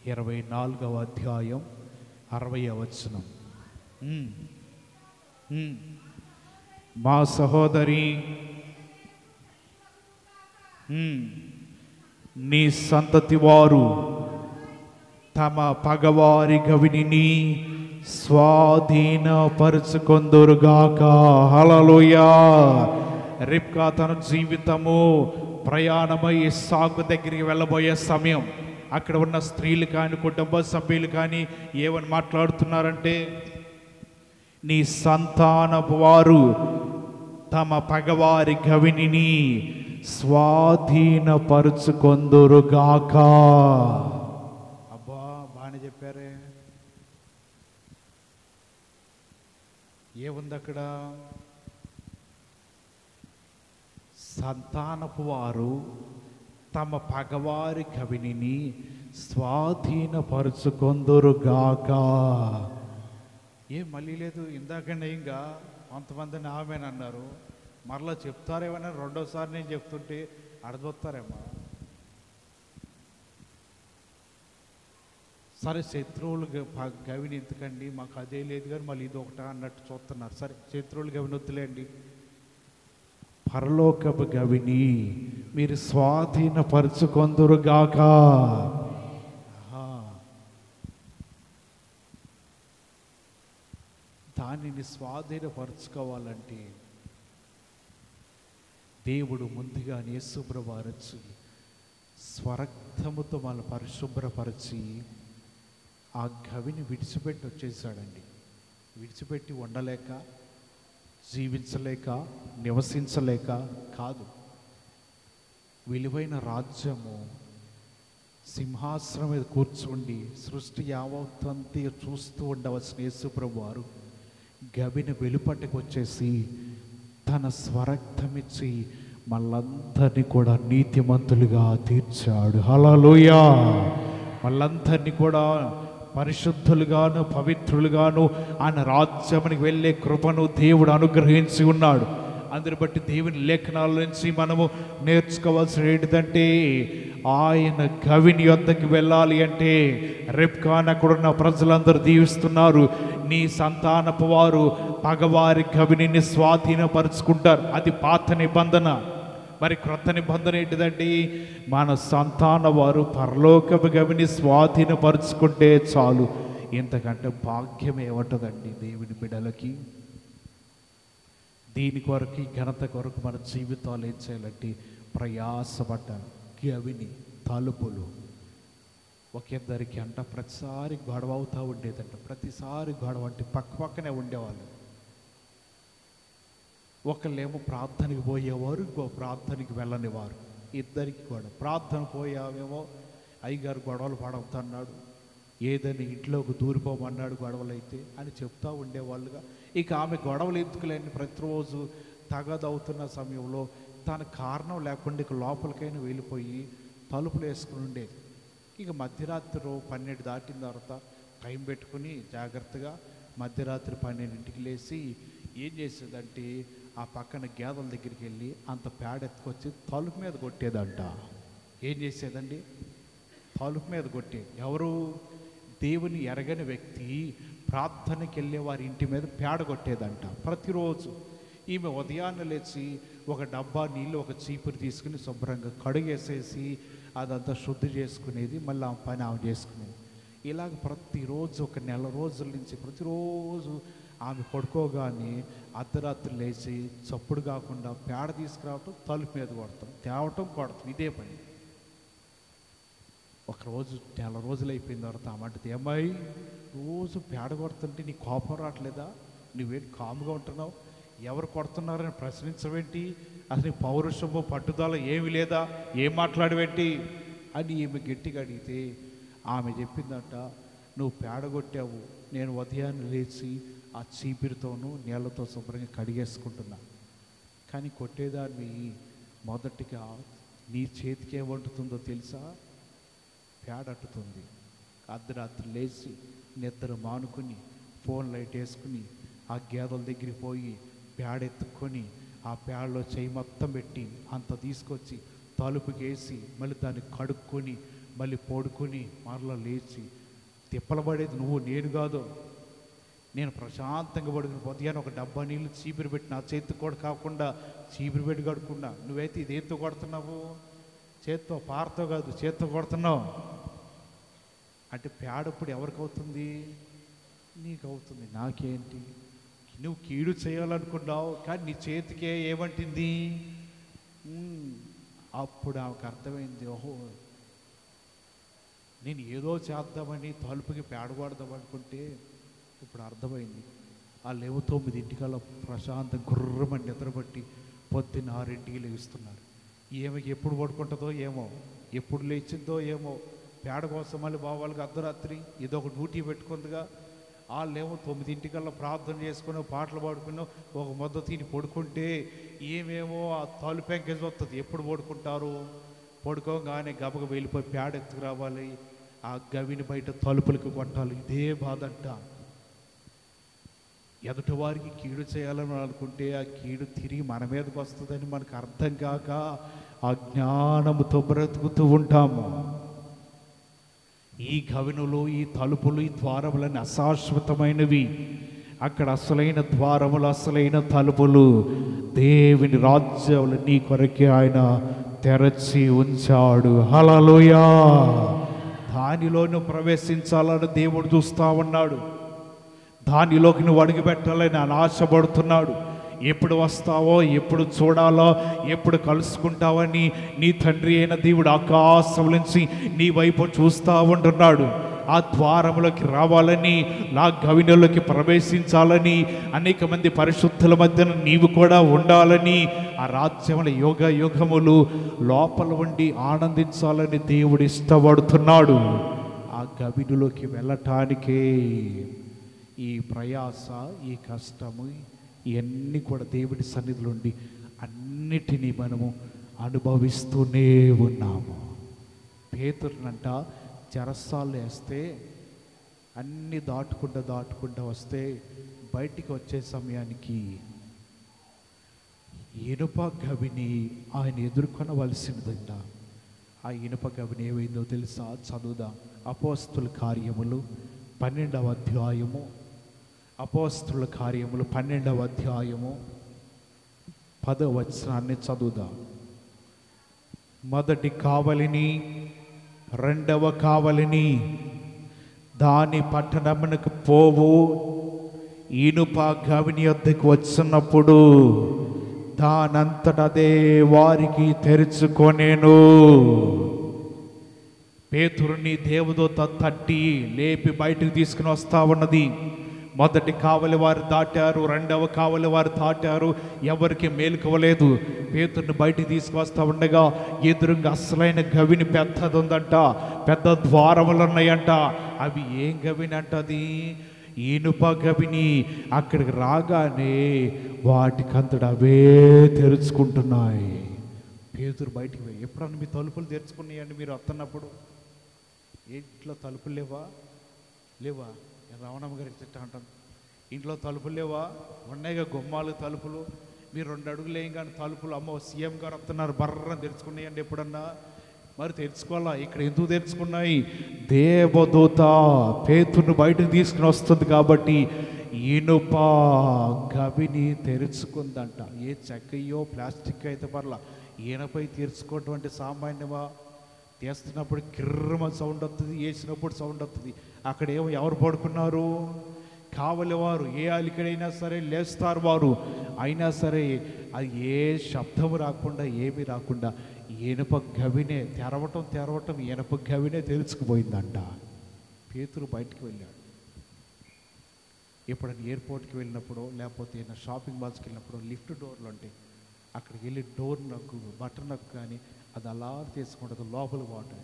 24వ అధ్యాయం 60వ వచనం. ఉమ్. మా సహోదరి, నీ సంతతి వారు తమ పగవారి గవిని స్వాధీనపరుచుకొందురుగాక. హల్లెలూయా. రిబ్కా తన జీవితము ప్రయాణమై ఇస్సాకు దగ్గరికి వెళ్ళబోయే సమయం, అక్కడ ఉన్న స్త్రీలు కానీ కుటుంబ సభ్యులు కానీ ఏమని మాట్లాడుతున్నారంటే, నీ సంతానపు వారు తమ పగవారి గవిని స్వాధీనపరుచుకొందురుగాక. అబ్బా, బాగానే చెప్పారే. ఏముంది అక్కడ? సంతానపు వారు తమ పగవారి గవిని స్వాధీనపరుచుకొందురుగాక. ఏం మళ్ళీ లేదు, ఇందాకంటే ఇంకా కొంతమందిని ఆమెనన్నారు, మరలా చెప్తారేమన్నా రెండోసారి నేను చెప్తుంటే అర్థమవుతారేమో. సరే, శత్రువులు గవిని ఎందుకండి, మాకు అదే లేదు కానీ మళ్ళీ ఇది ఒకట అన్నట్టు చూస్తున్నారు. సరే, శత్రువులు గవిని వద్దులేండి, పరలోకపు గవిని మీరు స్వాధీనపరుచుకొందురుగాక. దానిని స్వాధీనపరుచుకోవాలంటే దేవుడు ముందుగా యేసుప్రభువారొచ్చి స్వరక్తముతో మన పరిశుభ్రపరిచి ఆ గవిని విడిచిపెట్టి వచ్చేసాడండి. విడిచిపెట్టి ఉండలేక, జీవించలేక, నివసించలేక కాదు, విలువైన రాజ్యము సింహాసనం మీద కూర్చుండి సృష్టి యావత్తంతి చూస్తూ ఉండవలసిన యేసుప్రభువారు గవిని వెలుపటికి వచ్చేసి తన స్వరక్తమిచ్చి మళ్ళందరినీ కూడా నీతిమంతులుగా తీర్చాడు. హల్లెలూయా. మళ్ళందరినీ కూడా పరిశుద్ధులుగాను పవిత్రులుగాను ఆయన రాజ్యానికి వెళ్ళే కృపను దేవుడు అనుగ్రహించి ఉన్నాడు. అందుని బట్టి దేవుని లేఖనాల నుంచి మనము నేర్చుకోవాల్సిన ఏంటిదంటే, ఆయన గవిని యొద్దకు వెళ్ళాలి అంటే రిబ్కాను అక్కడున్న ప్రజలందరూ దీవిస్తున్నారు, నీ సంతానపు వారు పగవారి గవిని స్వాధీనపరుచుకుంటారు. అది పాత నిబంధన. మరి క్రొత్త నిబంధన ఏంటిదండి? మన సంతాన వారు పరలోకపు గవిని స్వాధీనపరుచుకుంటే చాలు. ఇంతకంటే భాగ్యం ఏముంటుందండి దేవుని బిడ్డలకి? దీని కొరకు, ఘనత కొరకు మన జీవితాలు ఏం చేయాలంటే ప్రయాసపడ్డాలి. గవిని తలుపులు ఒకేద్దరికి అంట ప్రతిసారి గొడవ అవుతూ ఉండేదంట. ప్రతిసారి గొడవ అంటే పక్కనే ఉండేవాళ్ళు. ఒకళ్ళేమో ప్రార్థనకి పోయేవారు, ఇంకో ప్రార్థనకి వెళ్ళనివారు. ఇద్దరికి గొడవ. ప్రార్థన పోయావేమో అయ్యగారు గొడవలు పడవుతున్నాడు, ఏదైనా ఇంట్లోకి దూరిపోమన్నాడు గొడవలైతే అని చెప్తూ ఉండేవాళ్ళుగా. ఇక ఆమె గొడవలు ఎందుకులేని ప్రతిరోజు తగదవుతున్న సమయంలో తన కారణం లేకుండా ఇక లోపలికైనా వెళ్ళిపోయి తలుపులు వేసుకుని ఉండేది. ఇక మధ్యరాత్రి 12 దాటిన తర్వాత టైం పెట్టుకుని జాగ్రత్తగా మధ్యరాత్రి 12ంటికి లేచి ఏం చేసేదంటే ఆ పక్కన గేదెల దగ్గరికి వెళ్ళి అంత పేడ ఎత్తుకొచ్చి తలుపు మీద కొట్టేదంట. ఏం చేసేదండి? తలుపు మీద కొట్టేది. ఎవరు? దేవుని ఎరగని వ్యక్తి ప్రార్థనకి వెళ్ళే వారి ఇంటి మీద పేడ కొట్టేదంట ప్రతిరోజు. ఈమె ఉదయాన్నే లేచి ఒక డబ్బా నీళ్ళు, ఒక చీపురు తీసుకుని శుభ్రంగా కడుగేసేసి అదంతా శుద్ధి చేసుకునేది. మళ్ళీ ఆ పని ఆమె చేసుకునేది. ఇలాగ ప్రతిరోజు ఒక నెల రోజుల నుంచి ప్రతిరోజు ఆమె పడుకోగానే అర్ధరాత్రి లేచి చప్పుడు కాకుండా పేడ తీసుకురావటం, తలుపు మీద కొడతాం, తేవటం, కొడతాం, ఇదే పని. ఒకరోజు నెల రోజులు అయిపోయిన తర్వాత అమ్మంటది, ఏమ్మాయి రోజు పేడ కొడుతుంటే నీ కోపం రావట్లేదా? నువ్వేంటి కాముగా ఉంటున్నావు? ఎవరు కొడుతున్నారని ప్రశ్నించవేంటి? అసలు నీ పౌరుషము పట్టుదల ఏమి లేదా? ఏం మాట్లాడవేంటి అని ఈమె గట్టిగా అడిగితే ఆమె చెప్పిందంట, నువ్వు పేడ కొట్టావు, నేను ఉదయాన్నే లేచి ఆ చీపిరితోనూ నీళ్ళతో శుభ్రంగా కడిగేసుకుంటున్నా. కానీ కొట్టేదాన్ని మొదటిగా నీ చేతికి ఏమంటుతుందో తెలుసా? పేడ అట్టుతుంది. అర్ధరాత్రి లేచి నిద్ర మానుకుని ఫోన్ లైట్ వేసుకుని ఆ గేదెల దగ్గరికి పోయి పేడ ఎత్తుకొని ఆ పేడలో చేయి మొత్తం పెట్టి అంత తీసుకొచ్చి తలుపుకేసి మళ్ళీ దాన్ని కడుక్కొని మళ్ళీ పడుకొని మరలా లేచి తిప్పలబడేది నువ్వు, నేను కాదు. నేను ప్రశాంతంగా పడుకుని పొద్దుగానే ఒక డబ్బా నీళ్ళు చీపిరి పెట్టి నా చేతికి కూడా కాకుండా చీపిరి పెట్టి కడుక్కున్నా. నువ్వైతే ఇదేంతో కొడుతున్నావు? చేత్తో, పారతో కాదు, చేత్తో కొడుతున్నావు. అంటే పేడప్పుడు ఎవరికి అవుతుంది? నీకు అవుతుంది. నాకేంటి? నువ్వు కీడు చేయాలనుకున్నావు, కానీ నీ చేతికే ఏమంటుంది? అప్పుడు ఆమెకు అర్థమైంది, ఓహో నేను ఏదో చేద్దామని తలుపుకి పేడ కొడదాం అనుకుంటే ఇప్పుడు అర్థమైంది. ఆ లేవు 9 ప్రశాంతం గుర్రమని నిద్రపట్టి పొద్దున్న 6 లేస్తున్నారు. ఏమికి ఎప్పుడు పడుకుంటుందో ఏమో, ఎప్పుడు లేచిందో ఏమో. పేడ కోసం మళ్ళీ బావాళ్ళకి అర్ధరాత్రి ఏదో ఒక డ్యూటీ పెట్టుకుందిగా. వాళ్ళేమో 9 ప్రార్థన చేసుకుని పాటలు పాడుకున్నావు, ఒక ముద్ద తిని పడుకుంటే ఏమేమో ఆ తలుపు ఎంకేజ్ వస్తుంది. ఎప్పుడు పడుకుంటారు? పడుకోగానే గబగ వెళ్ళిపోయి పేడ ఎత్తుకు రావాలి, ఆ గవిని బయట తలుపులకు కొట్టాలి. ఇదే బాధంట. ఎదుటి వారికి కీడు చేయాలని అనుకుంటే ఆ కీడు తిరిగి మన మీదకి వస్తుందని మనకు అర్థం కాక అజ్ఞానముతో బ్రతుకుతూ ఉంటాము. ఈ గవినులు, ఈ తలుపులు, ఈ ద్వారములని అశాశ్వతమైనవి. అక్కడ అసలైన ద్వారములు, అసలైన తలుపులు దేవుని రాజ్యములు నీ కొరకే ఆయన తెరచి ఉంచాడు. హల్లెలూయా. దానిలోనూ ప్రవేశించాలని దేవుడు చూస్తా ఉన్నాడు. దానిలోకి నువ్వు అడుగుపెట్టాలని ఆయన ఆశపడుతున్నాడు. ఎప్పుడు వస్తావో, ఎప్పుడు చూడాలో, ఎప్పుడు కలుసుకుంటావని నీ తండ్రి అయిన దేవుడు ఆకాశం నుంచి నీ వైపు చూస్తూ ఉంటున్నాడు. ఆ ద్వారములోకి రావాలని, నా గవినులోకి ప్రవేశించాలని, అనేక మంది పరిశుద్ధుల మధ్యన నీవు కూడా ఉండాలని, ఆ రాజ్యముల యుగ యుగములు లోపల ఉండి ఆనందించాలని దేవుడు ఇష్టపడుతున్నాడు. ఆ గవినులోకి వెళ్ళటానికే ఈ ప్రయాస, ఈ కష్టము, ఇవన్నీ కూడా దేవుడి సన్నిధిలో ఉండి అన్నిటినీ మనము అనుభవిస్తూనే ఉన్నాము. పేతురునంట చెరసాలు వేస్తే అన్నీ దాటుకుంటూ వస్తే బయటికి వచ్చే సమయానికి ఇనుప గవిని ఆయన ఎదుర్కొనవలసినదంట. ఆ ఇనుప గవిని ఏమైందో తెలుసా? చదువుదాం. అపోస్తుల కార్యములు 12వ అధ్యాయము. అపోస్తుల కార్యములు 12వ అధ్యాయము 10వ వచనాన్ని చదువుదాం. మొదటి కావలిని, రెండవ కావలిని, దాని పట్టణమునకు పోవు ఇనుప గవిని వద్దకు వచ్చినప్పుడు దానంతటదే వారికి తెరుచుకొనేను. పేతురుని దేవదూత తట్టి లేపి బయటకు తీసుకుని వస్తా ఉన్నది. మొదటి కావలి వారు దాటారు, రెండవ కావలి వారు దాటారు, ఎవరికి మేలుకోవలేదు. పేతురుని బయటికి తీసుకువస్తా ఉండగా ఎదురుగా అసలైన గవిని పెద్దది ఉందంట, పెద్ద ద్వారములు ఉన్నాయంట. అవి ఏం గవిని అంటది? ఇనుప గవిని. అక్కడికి రాగానే వాటికంతట అవే తెరుచుకుంటున్నాయి. పేతురు బయటికి పోయి, ఎప్పుడన్నా మీ తలుపులు తెరుచుకున్నాయండి మీరు వస్తున్నప్పుడు? ఇంట్లో తలుపులు లేవా? లేవా? రావణమ్మ గారికి తిట్ట అంటాను, ఇంట్లో తలుపులు లేవా? ఉన్నాయిగా గుమ్మాలు తలుపులు. మీరు 2 అడుగులు ఏం కానీ తలుపులు, అమ్మో సీఎం గారు వస్తున్నారు బర్రని తెరుచుకున్నాయండి ఎప్పుడన్నా? మరి తెరుచుకోవాలా? ఇక్కడ ఎందుకు తెరుచుకున్నాయి? దేవదూత పేతురుని బయటకు తీసుకుని వస్తుంది కాబట్టి ఇనుప గవిని తెరుచుకుందంట. ఏ చెక్కయ్యో ప్లాస్టిక్ అయితే పర్లా, ఈయనపై తెరుచుకోవటం అంటే సామాన్యమా? తీస్తున్నప్పుడు కిర్రమ సౌండ్ వస్తుంది, వేసినప్పుడు సౌండ్ వస్తుంది. అక్కడేమో ఎవరు పడుకున్నారు? కావలి వారు. ఏ అలికడైనా సరే లేస్తారు వారు. అయినా సరే అది ఏ శబ్దము రాకుండా, ఏమీ రాకుండా ఇనుప గవినే తెరవటం ఇనుప గవినే తెరుచుకుపోయిందంట. పేతురు బయటికి వెళ్ళాడు. ఎప్పుడైనా ఎయిర్పోర్ట్కి వెళ్ళినప్పుడు, లేకపోతే ఏదైనా షాపింగ్ మాల్స్కి వెళ్ళినప్పుడు లిఫ్ట్ డోర్లు ఉంటాయి. అక్కడికి వెళ్ళి డోర్ నొక్కు, బటన్ నొక్కు, కానీ అది అలా తీసుకుంటుంది, లోపల పోవటం.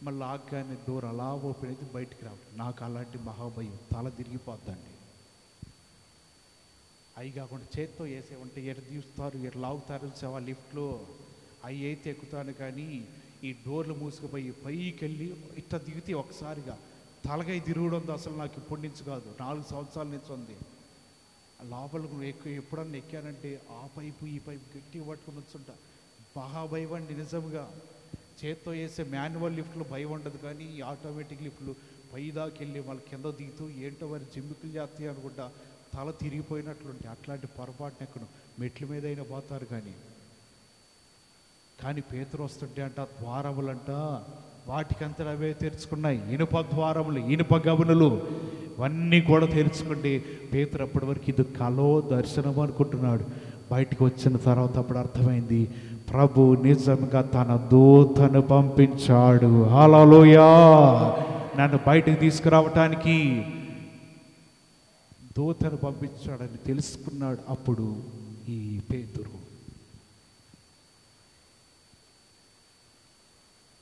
మళ్ళీ ఆగ్గానే డోర్ అలా ఓపెన్ అయితే బయటికి రావటం. నాకు అలాంటి మహాభయం, తల తిరిగిపోద్దండి. అవి కాకుండా చేత్తో వేసేవంటే ఎటు తీస్తారు, ఎటు లాగుతారు సేవా లిఫ్ట్లో, అవి అయితే ఎక్కుతాను. కానీ ఈ డోర్లు మూసుకుపోయి పైకి వెళ్ళి ఇట్లా దిగితే ఒకసారిగా తలగై తిరుగుడు ఉంది. అసలు నాకు ఇప్పటి నుంచి కాదు, 4 సంవత్సరాల నుంచి ఉంది. లోపలకు ఎప్పుడన్నా ఎక్కానంటే ఆ పైపు ఈ పైపు గట్టి పట్టుకుని వచ్చుంటా. బాగా భయం అండి నిజంగా. చేత్తో వేసే మాన్యువల్ లిఫ్ట్లు భయం ఉండదు, కానీ ఈ ఆటోమేటిక్ లిఫ్ట్లు పైదాకి వెళ్ళి వాళ్ళ కింద దిగుతూ ఏంటో వారి జిమ్మికులు చేస్తాయి అనుకుంటా తల తిరిగిపోయినట్లుంటే అట్లాంటి పొరపాటున ఎక్కడ మెట్ల మీద అయినా పోతారు. కానీ పేతురు వస్తుంటే అంట ద్వారములంట వాటికంతా అవే తెరుచుకున్నాయి. ఇనుప ద్వారములు, ఇనుప గవనులు ఇవన్నీ కూడా తెరుచుకుంటే పేతురు అప్పటి వరకు ఇది కలో దర్శనం అనుకుంటున్నాడు. బయటికి వచ్చిన తర్వాత అప్పుడు అర్థమైంది, ప్రభు నిజంగా తన దూతను పంపించాడు. హల్లెలూయా! నన్ను బయటికి తీసుకురావటానికి దూతను పంపించాడని తెలుసుకున్నాడు అప్పుడు ఈ పేతురు.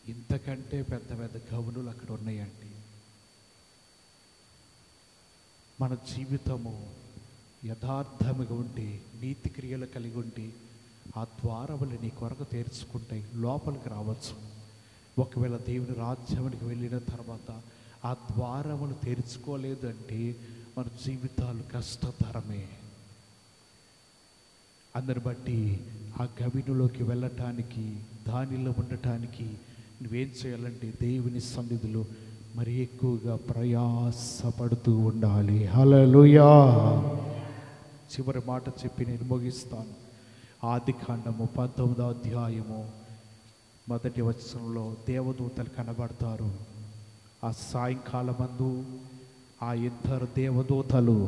ఇంతకంటే పెద్ద పెద్ద గవనులు అక్కడ ఉన్నాయండి. మన జీవితము యథార్థముగా ఉంటే, నీతి క్రియలు కలిగి ఉంటే ఆ ద్వారములు నీ కొరకు తెరుచుకుంటాయి, లోపలికి రావచ్చు. ఒకవేళ దేవుని రాజ్యానికి వెళ్ళిన తర్వాత ఆ ద్వారములు తెరుచుకోలేదు అంటే మన జీవితాలు కష్టతరమే. అందరి బట్టి ఆ గవినులోకి వెళ్ళటానికి, దానిలో ఉండటానికి నువ్వేం చేయాలంటే దేవుని సన్నిధిలో మరి ఎక్కువగా ప్రయాసపడుతూ ఉండాలి. హల్లెలూయా! చివరి మాట చెప్పి నేను ముగిస్తాను. ఆదికాండము 19వ అధ్యాయము 1వ వచనంలో దేవదూతలు కనబడతారు. ఆ సాయంకాలమందు ఆ ఇద్దరు దేవదూతలు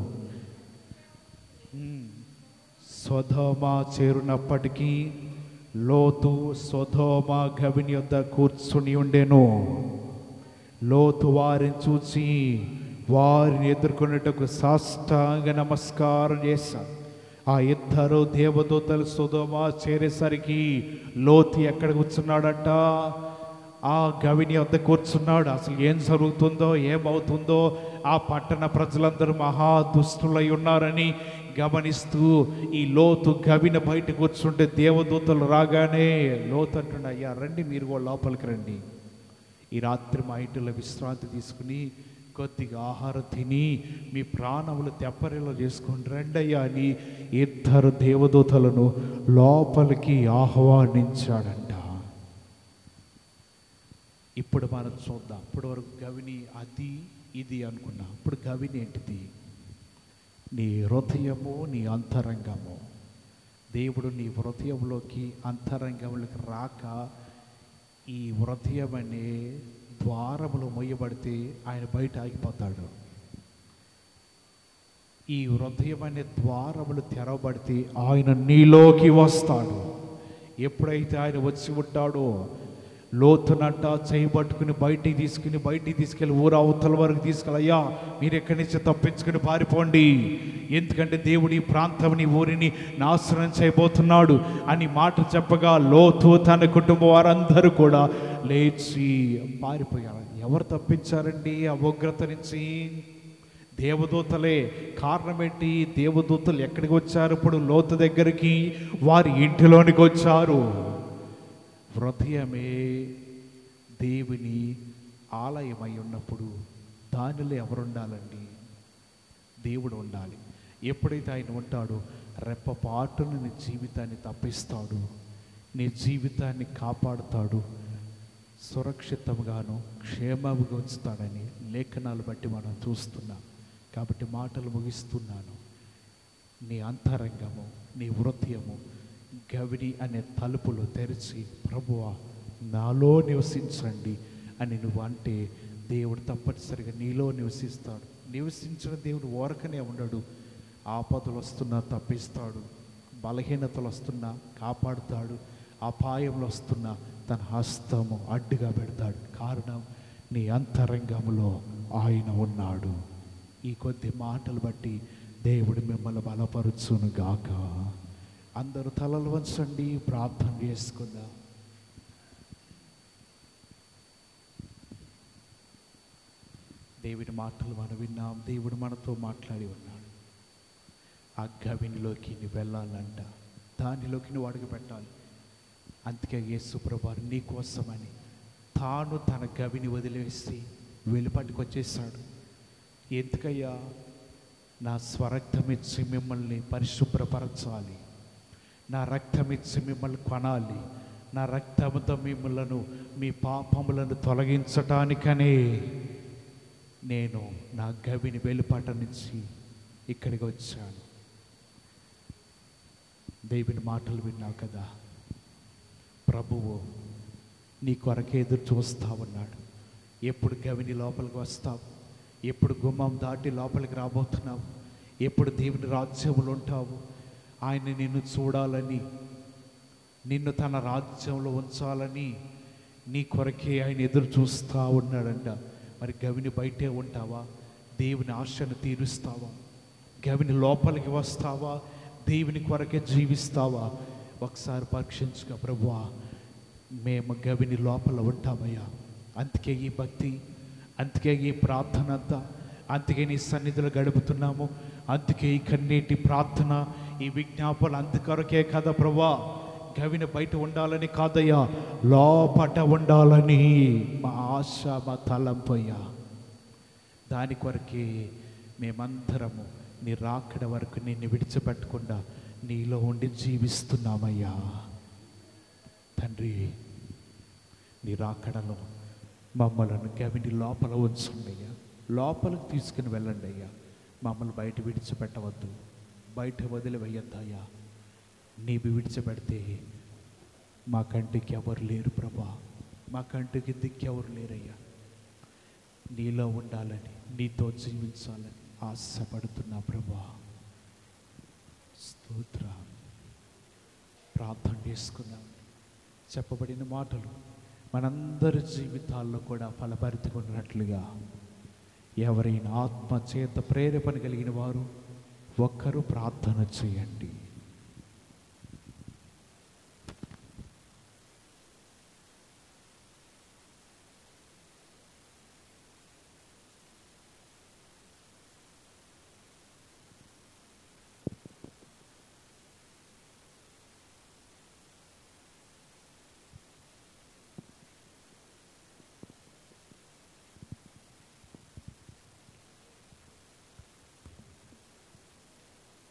సొదొమ చేరునప్పటికీ లోతు సొదొమ గవిని యొద్ద కూర్చుని ఉండెను. లోతు వారిని చూసి వారిని ఎదుర్కొనేటకు సాష్టాంగ నమస్కారం చేశాడు. ఆ ఇద్దరు దేవదూతలు సొదొమ చేరేసరికి లోతు ఎక్కడ కూర్చున్నాడట? ఆ గవిని వద్ద కూర్చున్నాడు. అసలు ఏం జరుగుతుందో ఏమవుతుందో ఆ పట్టణ ప్రజలందరూ మహా దుష్టులై ఉన్నారని గమనిస్తూ ఈ లోతు గవిని బయట కూర్చుంటే దేవదూతలు రాగానే లోతు అంటుండే, అయ్యా రండి, మీరు కూడా లోపలికి రండి, ఈ రాత్రి మా ఇంటిలో విశ్రాంతి తీసుకుని కొద్దిగా ఆహారం తిని మీ ప్రాణములు తెప్పరిలో చేసుకుని రండి అయ్యా అని ఇద్దరు దేవదూతలను లోపలికి ఆహ్వానించాడంట. ఇప్పుడు మనం చూద్దాం. ఇప్పుడు వరకు గవిని అది ఇది అనుకున్నా. ఇప్పుడు గవిని ఏంటిది? నీ హృదయము, నీ అంతరంగము. దేవుడు నీ హృదయంలోకి అంతరంగంలోకి రాక ఈ హృదయం అనే ద్వారములు మొయ్యబడితే ఆయన బయట ఆగిపోతాడు. ఈ హృదయం అనే ద్వారములు తెరవబడితే ఆయన నీలోకి వస్తాడు. ఎప్పుడైతే ఆయన వచ్చి ఉంటాడో లోతునంట చేయబట్టుకుని బయటికి తీసుకెళ్ళి ఊరు అవతల వరకు తీసుకెళ్ళయ్యా మీరు ఎక్కడి నుంచి తప్పించుకుని పారిపోండి, ఎందుకంటే దేవుడు ఈ ప్రాంతం నీ ఊరిని నాశనం చేయబోతున్నాడు అని మాట చెప్పగా లోతు తన కుటుంబం వారందరూ కూడా లేచి పారిపోయారు. ఎవరు తప్పించారండి ఆ ఉగ్రత నుంచి? దేవదూతలే. కారణం ఏంటి? దేవదూతలు ఎక్కడికి వచ్చారు? ఇప్పుడు లోతు దగ్గరికి, వారి ఇంటిలోనికి వచ్చారు. హృదయమే దేవుని ఆలయమై ఉన్నప్పుడు దానిలో ఎవరు ఉండాలండి? దేవుడు ఉండాలి. ఎప్పుడైతే ఆయన ఉంటాడో రెప్పపాటును నీ జీవితాన్ని తప్పిస్తాడు, నీ జీవితాన్ని కాపాడుతాడు, సురక్షితంగాను క్షేమంగా ఉంచుతాడని లేఖనాలు బట్టి మనం చూస్తున్నాం. కాబట్టి మాటలు ముగిస్తున్నాను. నీ అంతరంగము, నీ హృదయము గవిని అనే తలుపులు తెరిచి ప్రభువా నాలో నివసించండి అని నువ్వు అంటే దేవుడు తప్పనిసరిగా నీలో నివసిస్తాడు. నివసించిన దేవుడు ఓరకనే ఉండడు. ఆపదలు వస్తున్నా తప్పిస్తాడు, బలహీనతలు వస్తున్నా కాపాడుతాడు, అపాయంలో వస్తున్నా తన హస్తము అడ్డుగా పెడతాడు. కారణం నీ అంతరంగంలో ఆయన ఉన్నాడు. ఈ కొద్ది మాటలు బట్టి దేవుడు మిమ్మల్ని బలపరుచును గాక. అందరూ తలలు వంచండి, ప్రార్థన చేసుకుందాం. దేవుడి మాటలు మనం విన్నాం. దేవుడు మనతో మాట్లాడి ఉన్నాడు. ఆ గవినిలోకి నువ్వు వెళ్ళాలంట, దానిలోకి నువ్వు అడుగు పెట్టాలి. అందుకే యేసు ప్రభువారు నీ కోసమని తాను తన గవిని వదిలేసి వెలుపటికి వచ్చేసాడు. ఎందుకయ్యా? నా స్వరక్తం ఇచ్చి మిమ్మల్ని పరిశుభ్రపరచాలి, నా రక్తం ఇచ్చి మిమ్మల్ని కొనాలి, నా రక్తముతో మిమ్మలను మీ పాపములను తొలగించటానికనే నేను నా గవిని వెలుపట నుంచి ఇక్కడికి వచ్చాను. దేవుని మాటలు విన్నావు కదా, ప్రభువు నీ కొరకే ఎదురు చూస్తా ఉన్నాడు. ఎప్పుడు గవిని లోపలికి వస్తావు, ఎప్పుడు గుమ్మం దాటి లోపలికి రాబోతున్నావు, ఎప్పుడు దేవుని రాజ్యంలో ఉంటావు. ఆయన నిన్ను చూడాలని, నిన్ను తన రాజ్యంలో ఉంచాలని నీ కొరకే ఆయన ఎదురు చూస్తూ ఉన్నాడంట. మరి గవిని బయటే ఉంటావా? దేవుని ఆశను తీరుస్తావా? గవిని లోపలికి వస్తావా? దేవుని కొరకే జీవిస్తావా? ఒకసారి పరీక్షించుకో. ప్రభువా, మేము గవిని లోపల ఉంటామయ్యా. అందుకే ఈ భక్తి, అందుకే ఈ ప్రార్థన అంతా, అందుకే నీ సన్నిధిలో గడుపుతున్నాము. అందుకే ఈ కన్నీటి ప్రార్థన, ఈ విజ్ఞాపనలు అందుకొరకే కదా ప్రభువా. గవిని బయట ఉండాలని కాదయ్యా, లోపట ఉండాలని మా ఆశ, మా తలంపయ్యా. దాని కొరకే మేమందరము నీ రాకడ వరకు నిన్ను విడిచిపెట్టకుండా నీలో ఉండి జీవిస్తున్నామయ్యా. తండ్రి, నీ రాకడలో మమ్మలను గవిని లోపల ఉంచండియ్యా, లోపలికి తీసుకుని వెళ్ళండి అయ్యా. మమ్మల్ని బయట విడిచిపెట్టవద్దు, బయట వదిలివేయద్దయ్యా. నీవి విడిచిపెడితే మా కంటికి ఎవరు లేరు ప్రభా, మా కంటికి దిక్కెవరు లేరయ్యా. నీలో ఉండాలని, నీతో జీవించాలని ఆశపడుతున్నా ప్రభా. స్తోత్ర. ప్రార్థన చేసుకుందాం. చెప్పబడిన మాటలు మనందరి జీవితాల్లో కూడా ఫలభరితంగా ఉన్నట్లుగా ఎవరైనా ఆత్మ చేత ప్రేరేపణ కలిగిన వారు ఒక్కరు ప్రార్థన చేయండి.